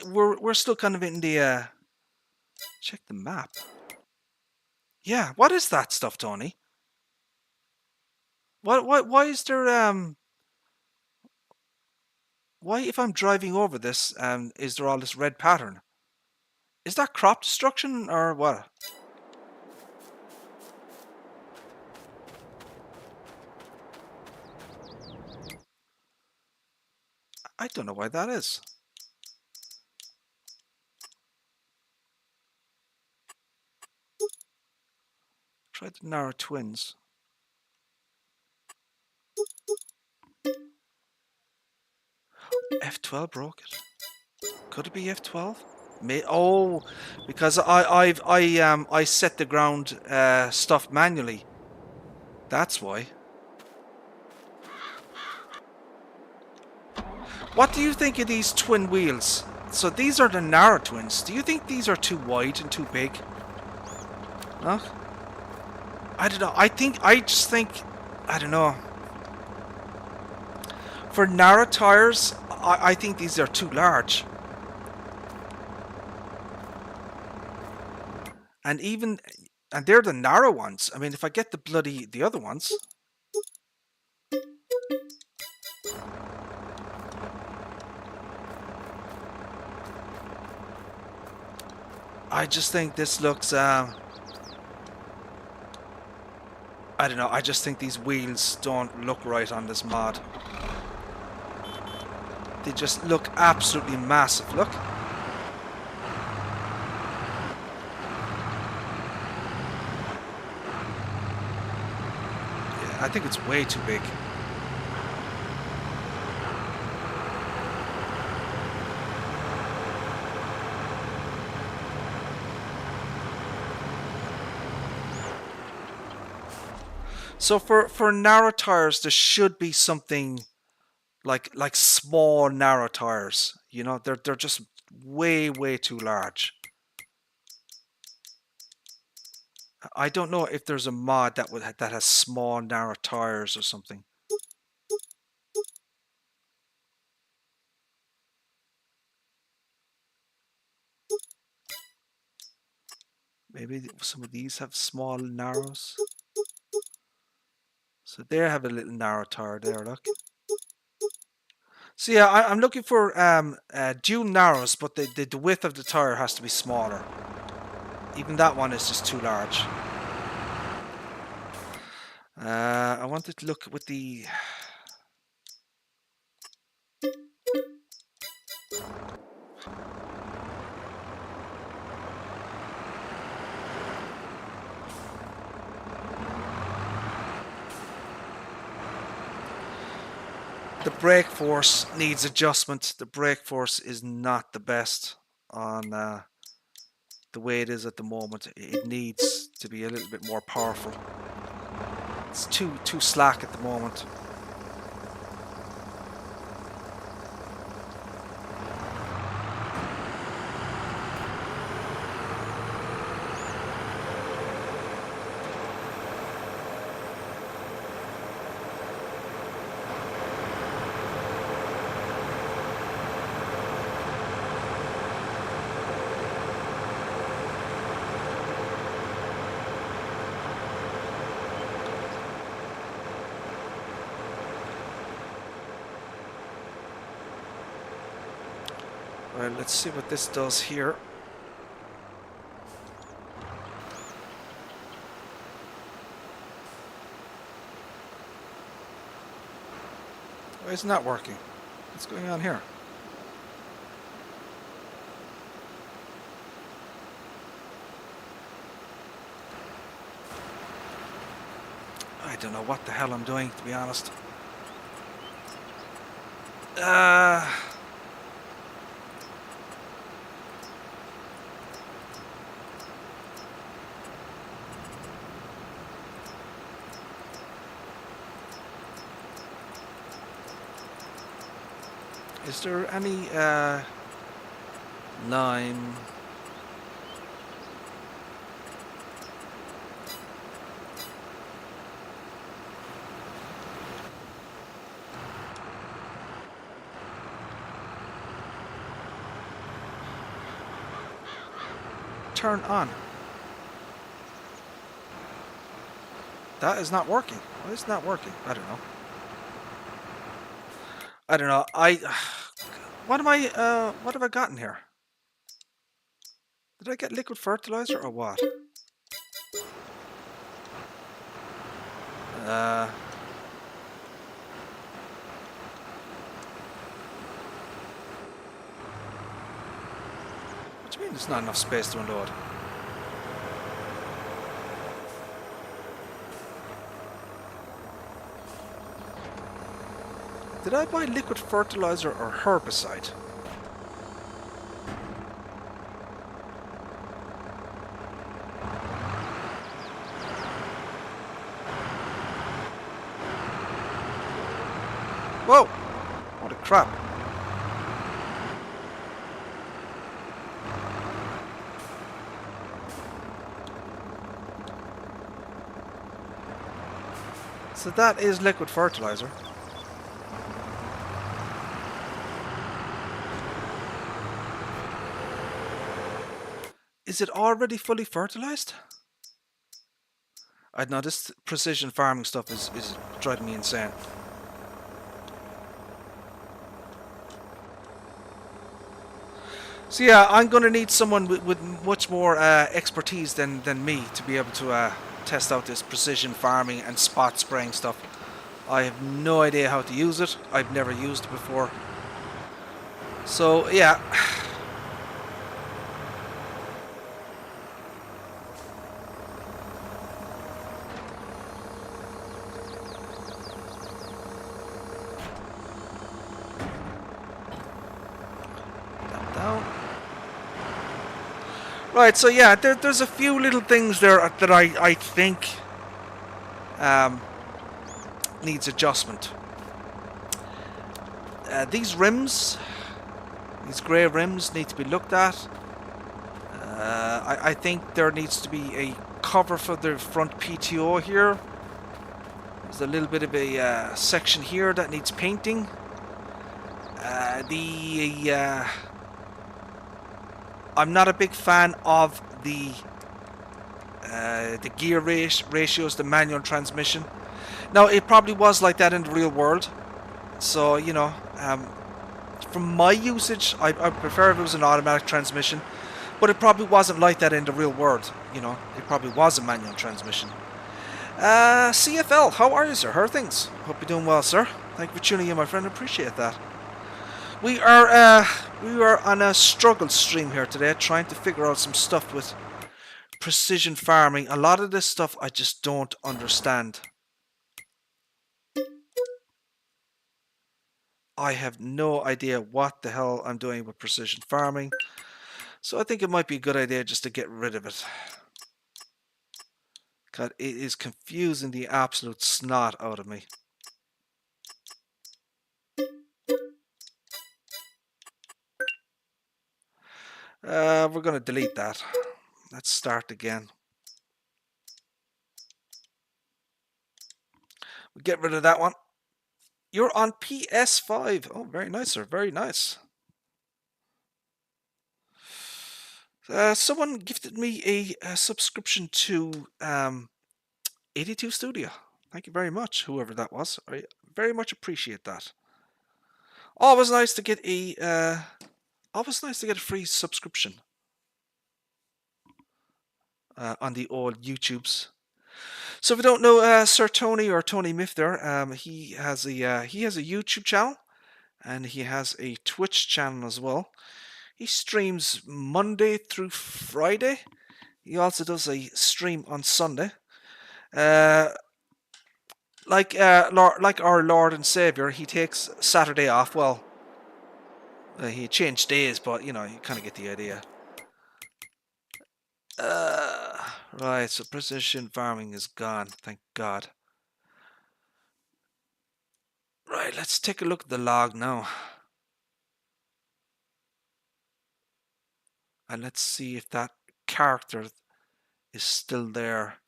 we're still kind of in the... Check the map. Yeah, what is that stuff, Tony? Why is there why if I'm driving over this is there all this red pattern? Is that crop destruction or what? I don't know why that is. Try the narrow twins. F12 broke it. Could it be F12? Oh, because I set the ground stuff manually. That's why. What do you think of these twin wheels? So these are the narrow twins. Do you think these are too wide and too big? Huh? I don't know. I just think, I don't know. For narrow tires, I think these are too large. And they're the narrow ones. I mean, if I get the other ones. I just think this looks, I don't know, I just think these wheels don't look right on this mod. They just look absolutely massive, look. Yeah, I think it's way too big. So for narrow tires, there should be something like small narrow tires. You know, they're just way too large. I don't know if there's a mod that has small narrow tires or something. Maybe some of these have small narrows. So there have a little narrow tire there, look. So yeah, I'm looking for dual narrows, but the width of the tire has to be smaller. Even that one is just too large. I wanted to look with the... The brake force needs adjustment. The brake force is not the best on the way it is at the moment. It needs to be a little bit more powerful. It's too slack at the moment. Right, let's see what this does here. Why isn't that working? What's going on here? I don't know what the hell I'm doing, to be honest. Is there any lime? Turn on. That is not working. Why is not working? I don't know. I don't know. What am I? What have I gotten here? Did I get liquid fertilizer or what? What do you mean there's not enough space to unload? Did I buy liquid fertilizer or herbicide? Whoa! What a crap. So that is liquid fertilizer. Is it already fully fertilized? I know this precision farming stuff is driving me insane. So yeah, I'm going to need someone with much more expertise than me to be able to test out this precision farming and spot spraying stuff. I have no idea how to use it. I've never used it before. So yeah. Right, so yeah, there's a few little things there that I think needs adjustment. These rims, these grey rims need to be looked at. I think there needs to be a cover for the front PTO here. There's a little bit of a section here that needs painting. I'm not a big fan of the the gear ratios, the manual transmission. Now, it probably was like that in the real world. So, you know, from my usage, I prefer if it was an automatic transmission. But it probably wasn't like that in the real world. You know, it probably was a manual transmission. CFL, how are you, sir? How are things? Hope you're doing well, sir. Thank you for tuning in, my friend. I appreciate that. We are on a struggle stream here today, trying to figure out some stuff with precision farming. A lot of this stuff I just don't understand. I have no idea what the hell I'm doing with precision farming. So I think it might be a good idea just to get rid of it. God, it is confusing the absolute snot out of me. We're going to delete that. Let's start again. We get rid of that one. You're on PS5. Oh, very nice, sir. Very nice. Someone gifted me a subscription to 82 Studio. Thank you very much, whoever that was. I very much appreciate that. Always nice to get a free subscription on the old YouTubes. So if you don't know Sir Tony or Tony Miff there, he has a YouTube channel and he has a Twitch channel as well. He streams Monday through Friday. He also does a stream on Sunday. Like our Lord and Savior, he takes Saturday off. Well, he changed days, but you know, you kind of get the idea. Right, so precision farming is gone. Thank God. Right, let's take a look at the log now. And let's see if that character is still there.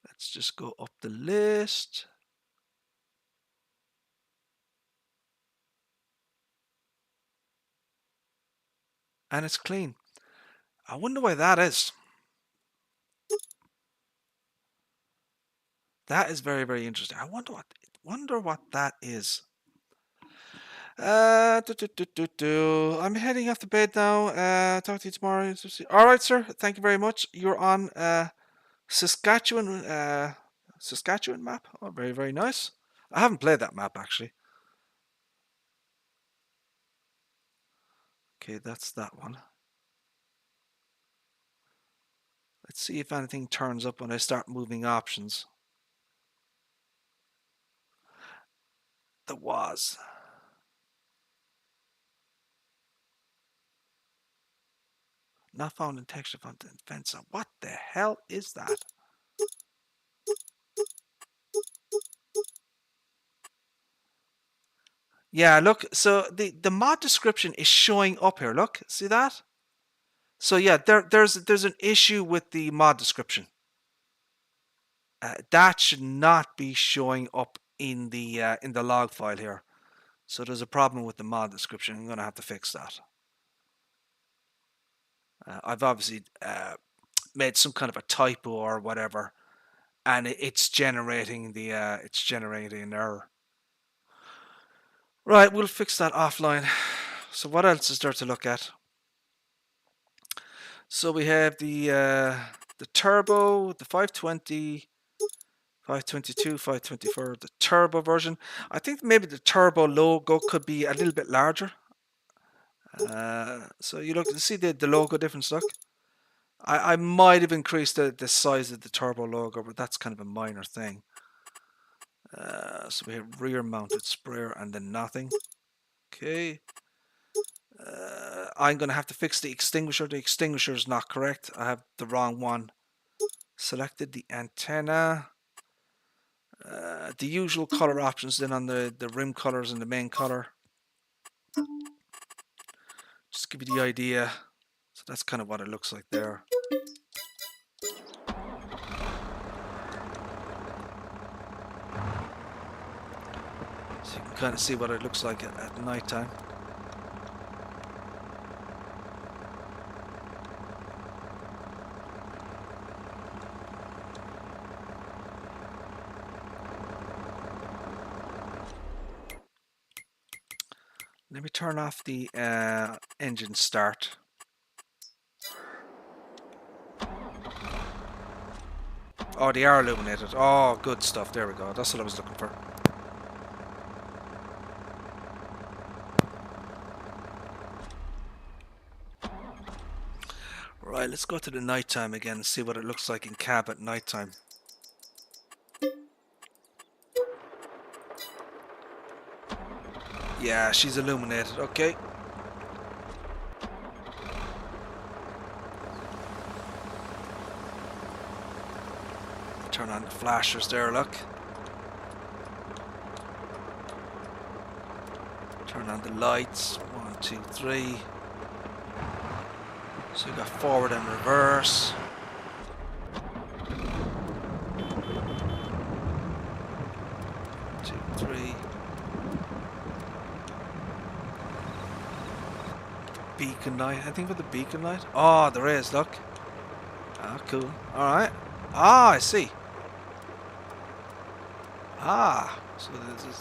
Let's just go up the list. And it's clean. I wonder why that is. That is very, very interesting. I wonder what that is. I'm heading off to bed now. Talk to you tomorrow. All right, sir. Thank you very much. You're on Saskatchewan map. Oh, very, very nice. I haven't played that map actually. Okay, that's that one. Let's see if anything turns up when I start moving options. There was. Not found in texture font and fence. What the hell is that? Yeah, look. So the mod description is showing up here. Look, see that? So yeah, there's an issue with the mod description. That should not be showing up in the log file here. So there's a problem with the mod description. I'm going to have to fix that. I've obviously made some kind of a typo or whatever, and it's generating an error. Right, we'll fix that offline. So what else is there to look at? So we have the turbo, the 520, 522, 524, the turbo version. I think maybe the turbo logo could be a little bit larger. So you look to see the logo difference. Look, I might have increased the size of the turbo logo, but that's kind of a minor thing. So we have rear mounted sprayer and then nothing. Okay. I'm going to have to fix the extinguisher. The extinguisher is not correct. I have the wrong one selected. The antenna. The usual color options then on the rim colors and the main color. Just give you the idea. So that's kind of what it looks like there. So So you can kind of see what it looks like at night time. Let me turn off the engine start. Oh, they are illuminated. Oh, good stuff. There we go. That's what I was looking for. Right, let's go to the nighttime again and see what it looks like in cab at nighttime. Yeah, she's illuminated. Okay. Turn on the flashers there, look. Turn on the lights. 1, 2, 3. So you got forward and reverse. Two, three. Beacon light. Anything with the beacon light? Oh, there is, look. Ah, cool. Alright. Ah, I see. Ah, so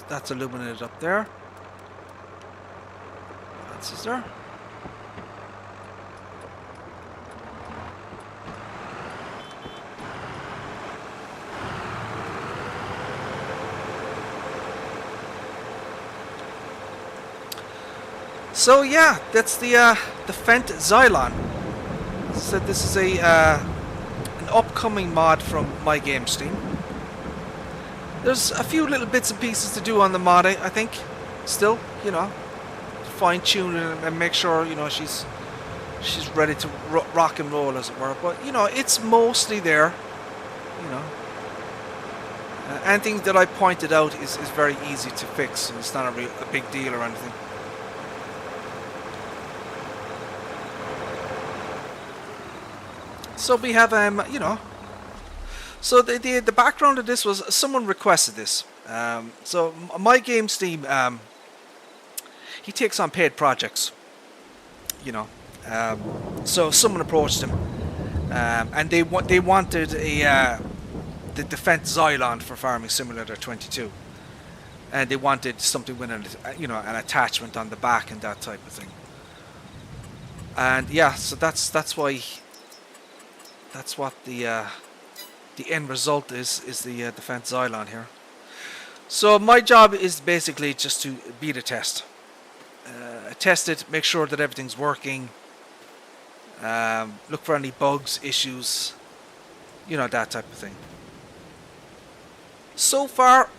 that's illuminated up there. What else is there? So yeah, that's the Fendt Xylon. As I said, this is an upcoming mod from MyGamesteam. There's a few little bits and pieces to do on the mod, I think. Still, you know, fine tune and make sure, you know, she's ready to rock and roll, as it were. But you know, it's mostly there. You know, anything that I pointed out is very easy to fix, and it's not a big deal or anything. So we have, you know, so the background of this was someone requested this. So MyGamesteam, he takes on paid projects, you know. So someone approached him, and they wanted the Fendt Xylon for Farming Simulator 22, and they wanted something with an, you know, an attachment on the back and that type of thing. And yeah, so that's why. That's what the end result is the Fendt Xylon here. So my job is basically just to beta test, test it, make sure that everything's working, look for any bugs, issues, you know, that type of thing. So far,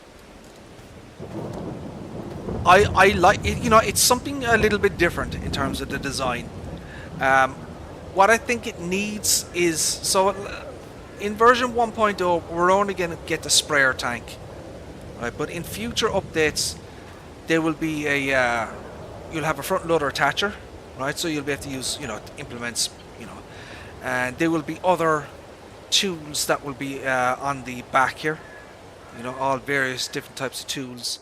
I like it. You know, it's something a little bit different in terms of the design. What I think it needs is, so in version 1.0 we're only going to get the sprayer tank, right? But in future updates there will be a you'll have a front loader attacher, right? So you'll be able to use, you know, implements, you know, and there will be other tools that will be on the back here, you know, all various different types of tools.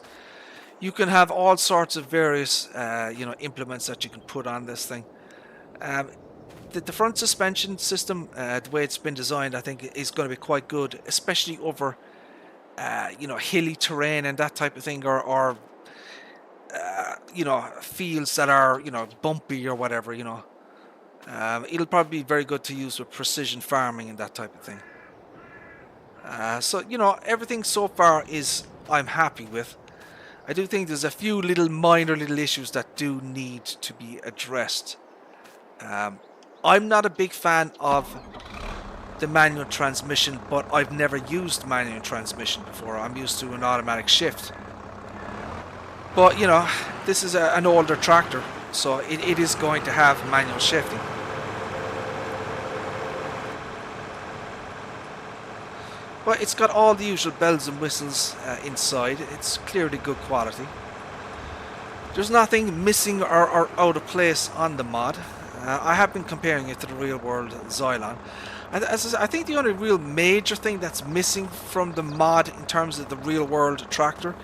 You can have all sorts of various you know, implements that you can put on this thing. The front suspension system, the way it's been designed, I think is going to be quite good, especially over you know, hilly terrain and that type of thing, or you know, fields that are, you know, bumpy or whatever, you know. It'll probably be very good to use with precision farming and that type of thing. So you know, everything so far is I'm happy with. I do think there's a few minor little issues that do need to be addressed. I'm not a big fan of the manual transmission, but I've never used manual transmission before. I'm used to an automatic shift. But you know, this is an older tractor, so it is going to have manual shifting. But it's got all the usual bells and whistles inside. It's clearly good quality. There's nothing missing or out of place on the mod. I have been comparing it to the real world Xylon. I think the only real major thing that's missing from the mod in terms of the real world tractor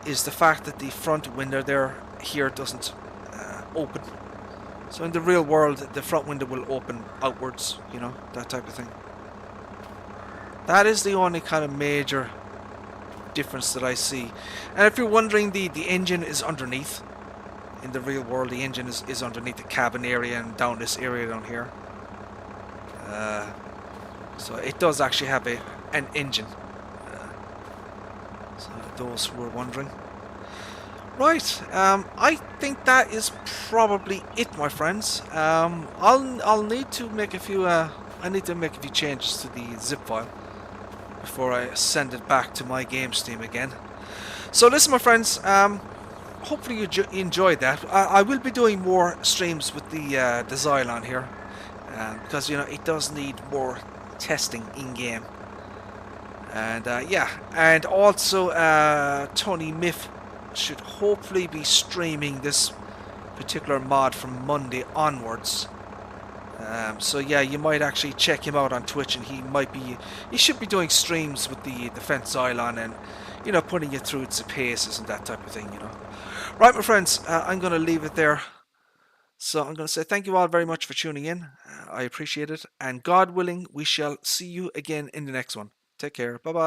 is the fact that the front window there here doesn't open. So in the real world, the front window will open outwards, you know, that type of thing. That is the only kind of major difference that I see. And if you're wondering, the engine is underneath. In the real world, the engine is underneath the cabin area and down this area down here. So it does actually have an engine. So those who are wondering. Right, I think that is probably it, my friends. I'll need to make a few. I need to make a few changes to the zip file before I send it back to MyGamesteam again. So listen, my friends. Hopefully you enjoyed that. I will be doing more streams with the Xylon here, because you know it does need more testing in game. And yeah, and also Tony Miff should hopefully be streaming this particular mod from Monday onwards. So yeah, you might actually check him out on Twitch, and he should be doing streams with the Fendt Xylon, and you know, putting you through its paces and that type of thing, you know. Right, my friends, I'm going to leave it there. So I'm going to say thank you all very much for tuning in. I appreciate it, and God willing, we shall see you again in the next one. Take care. Bye bye.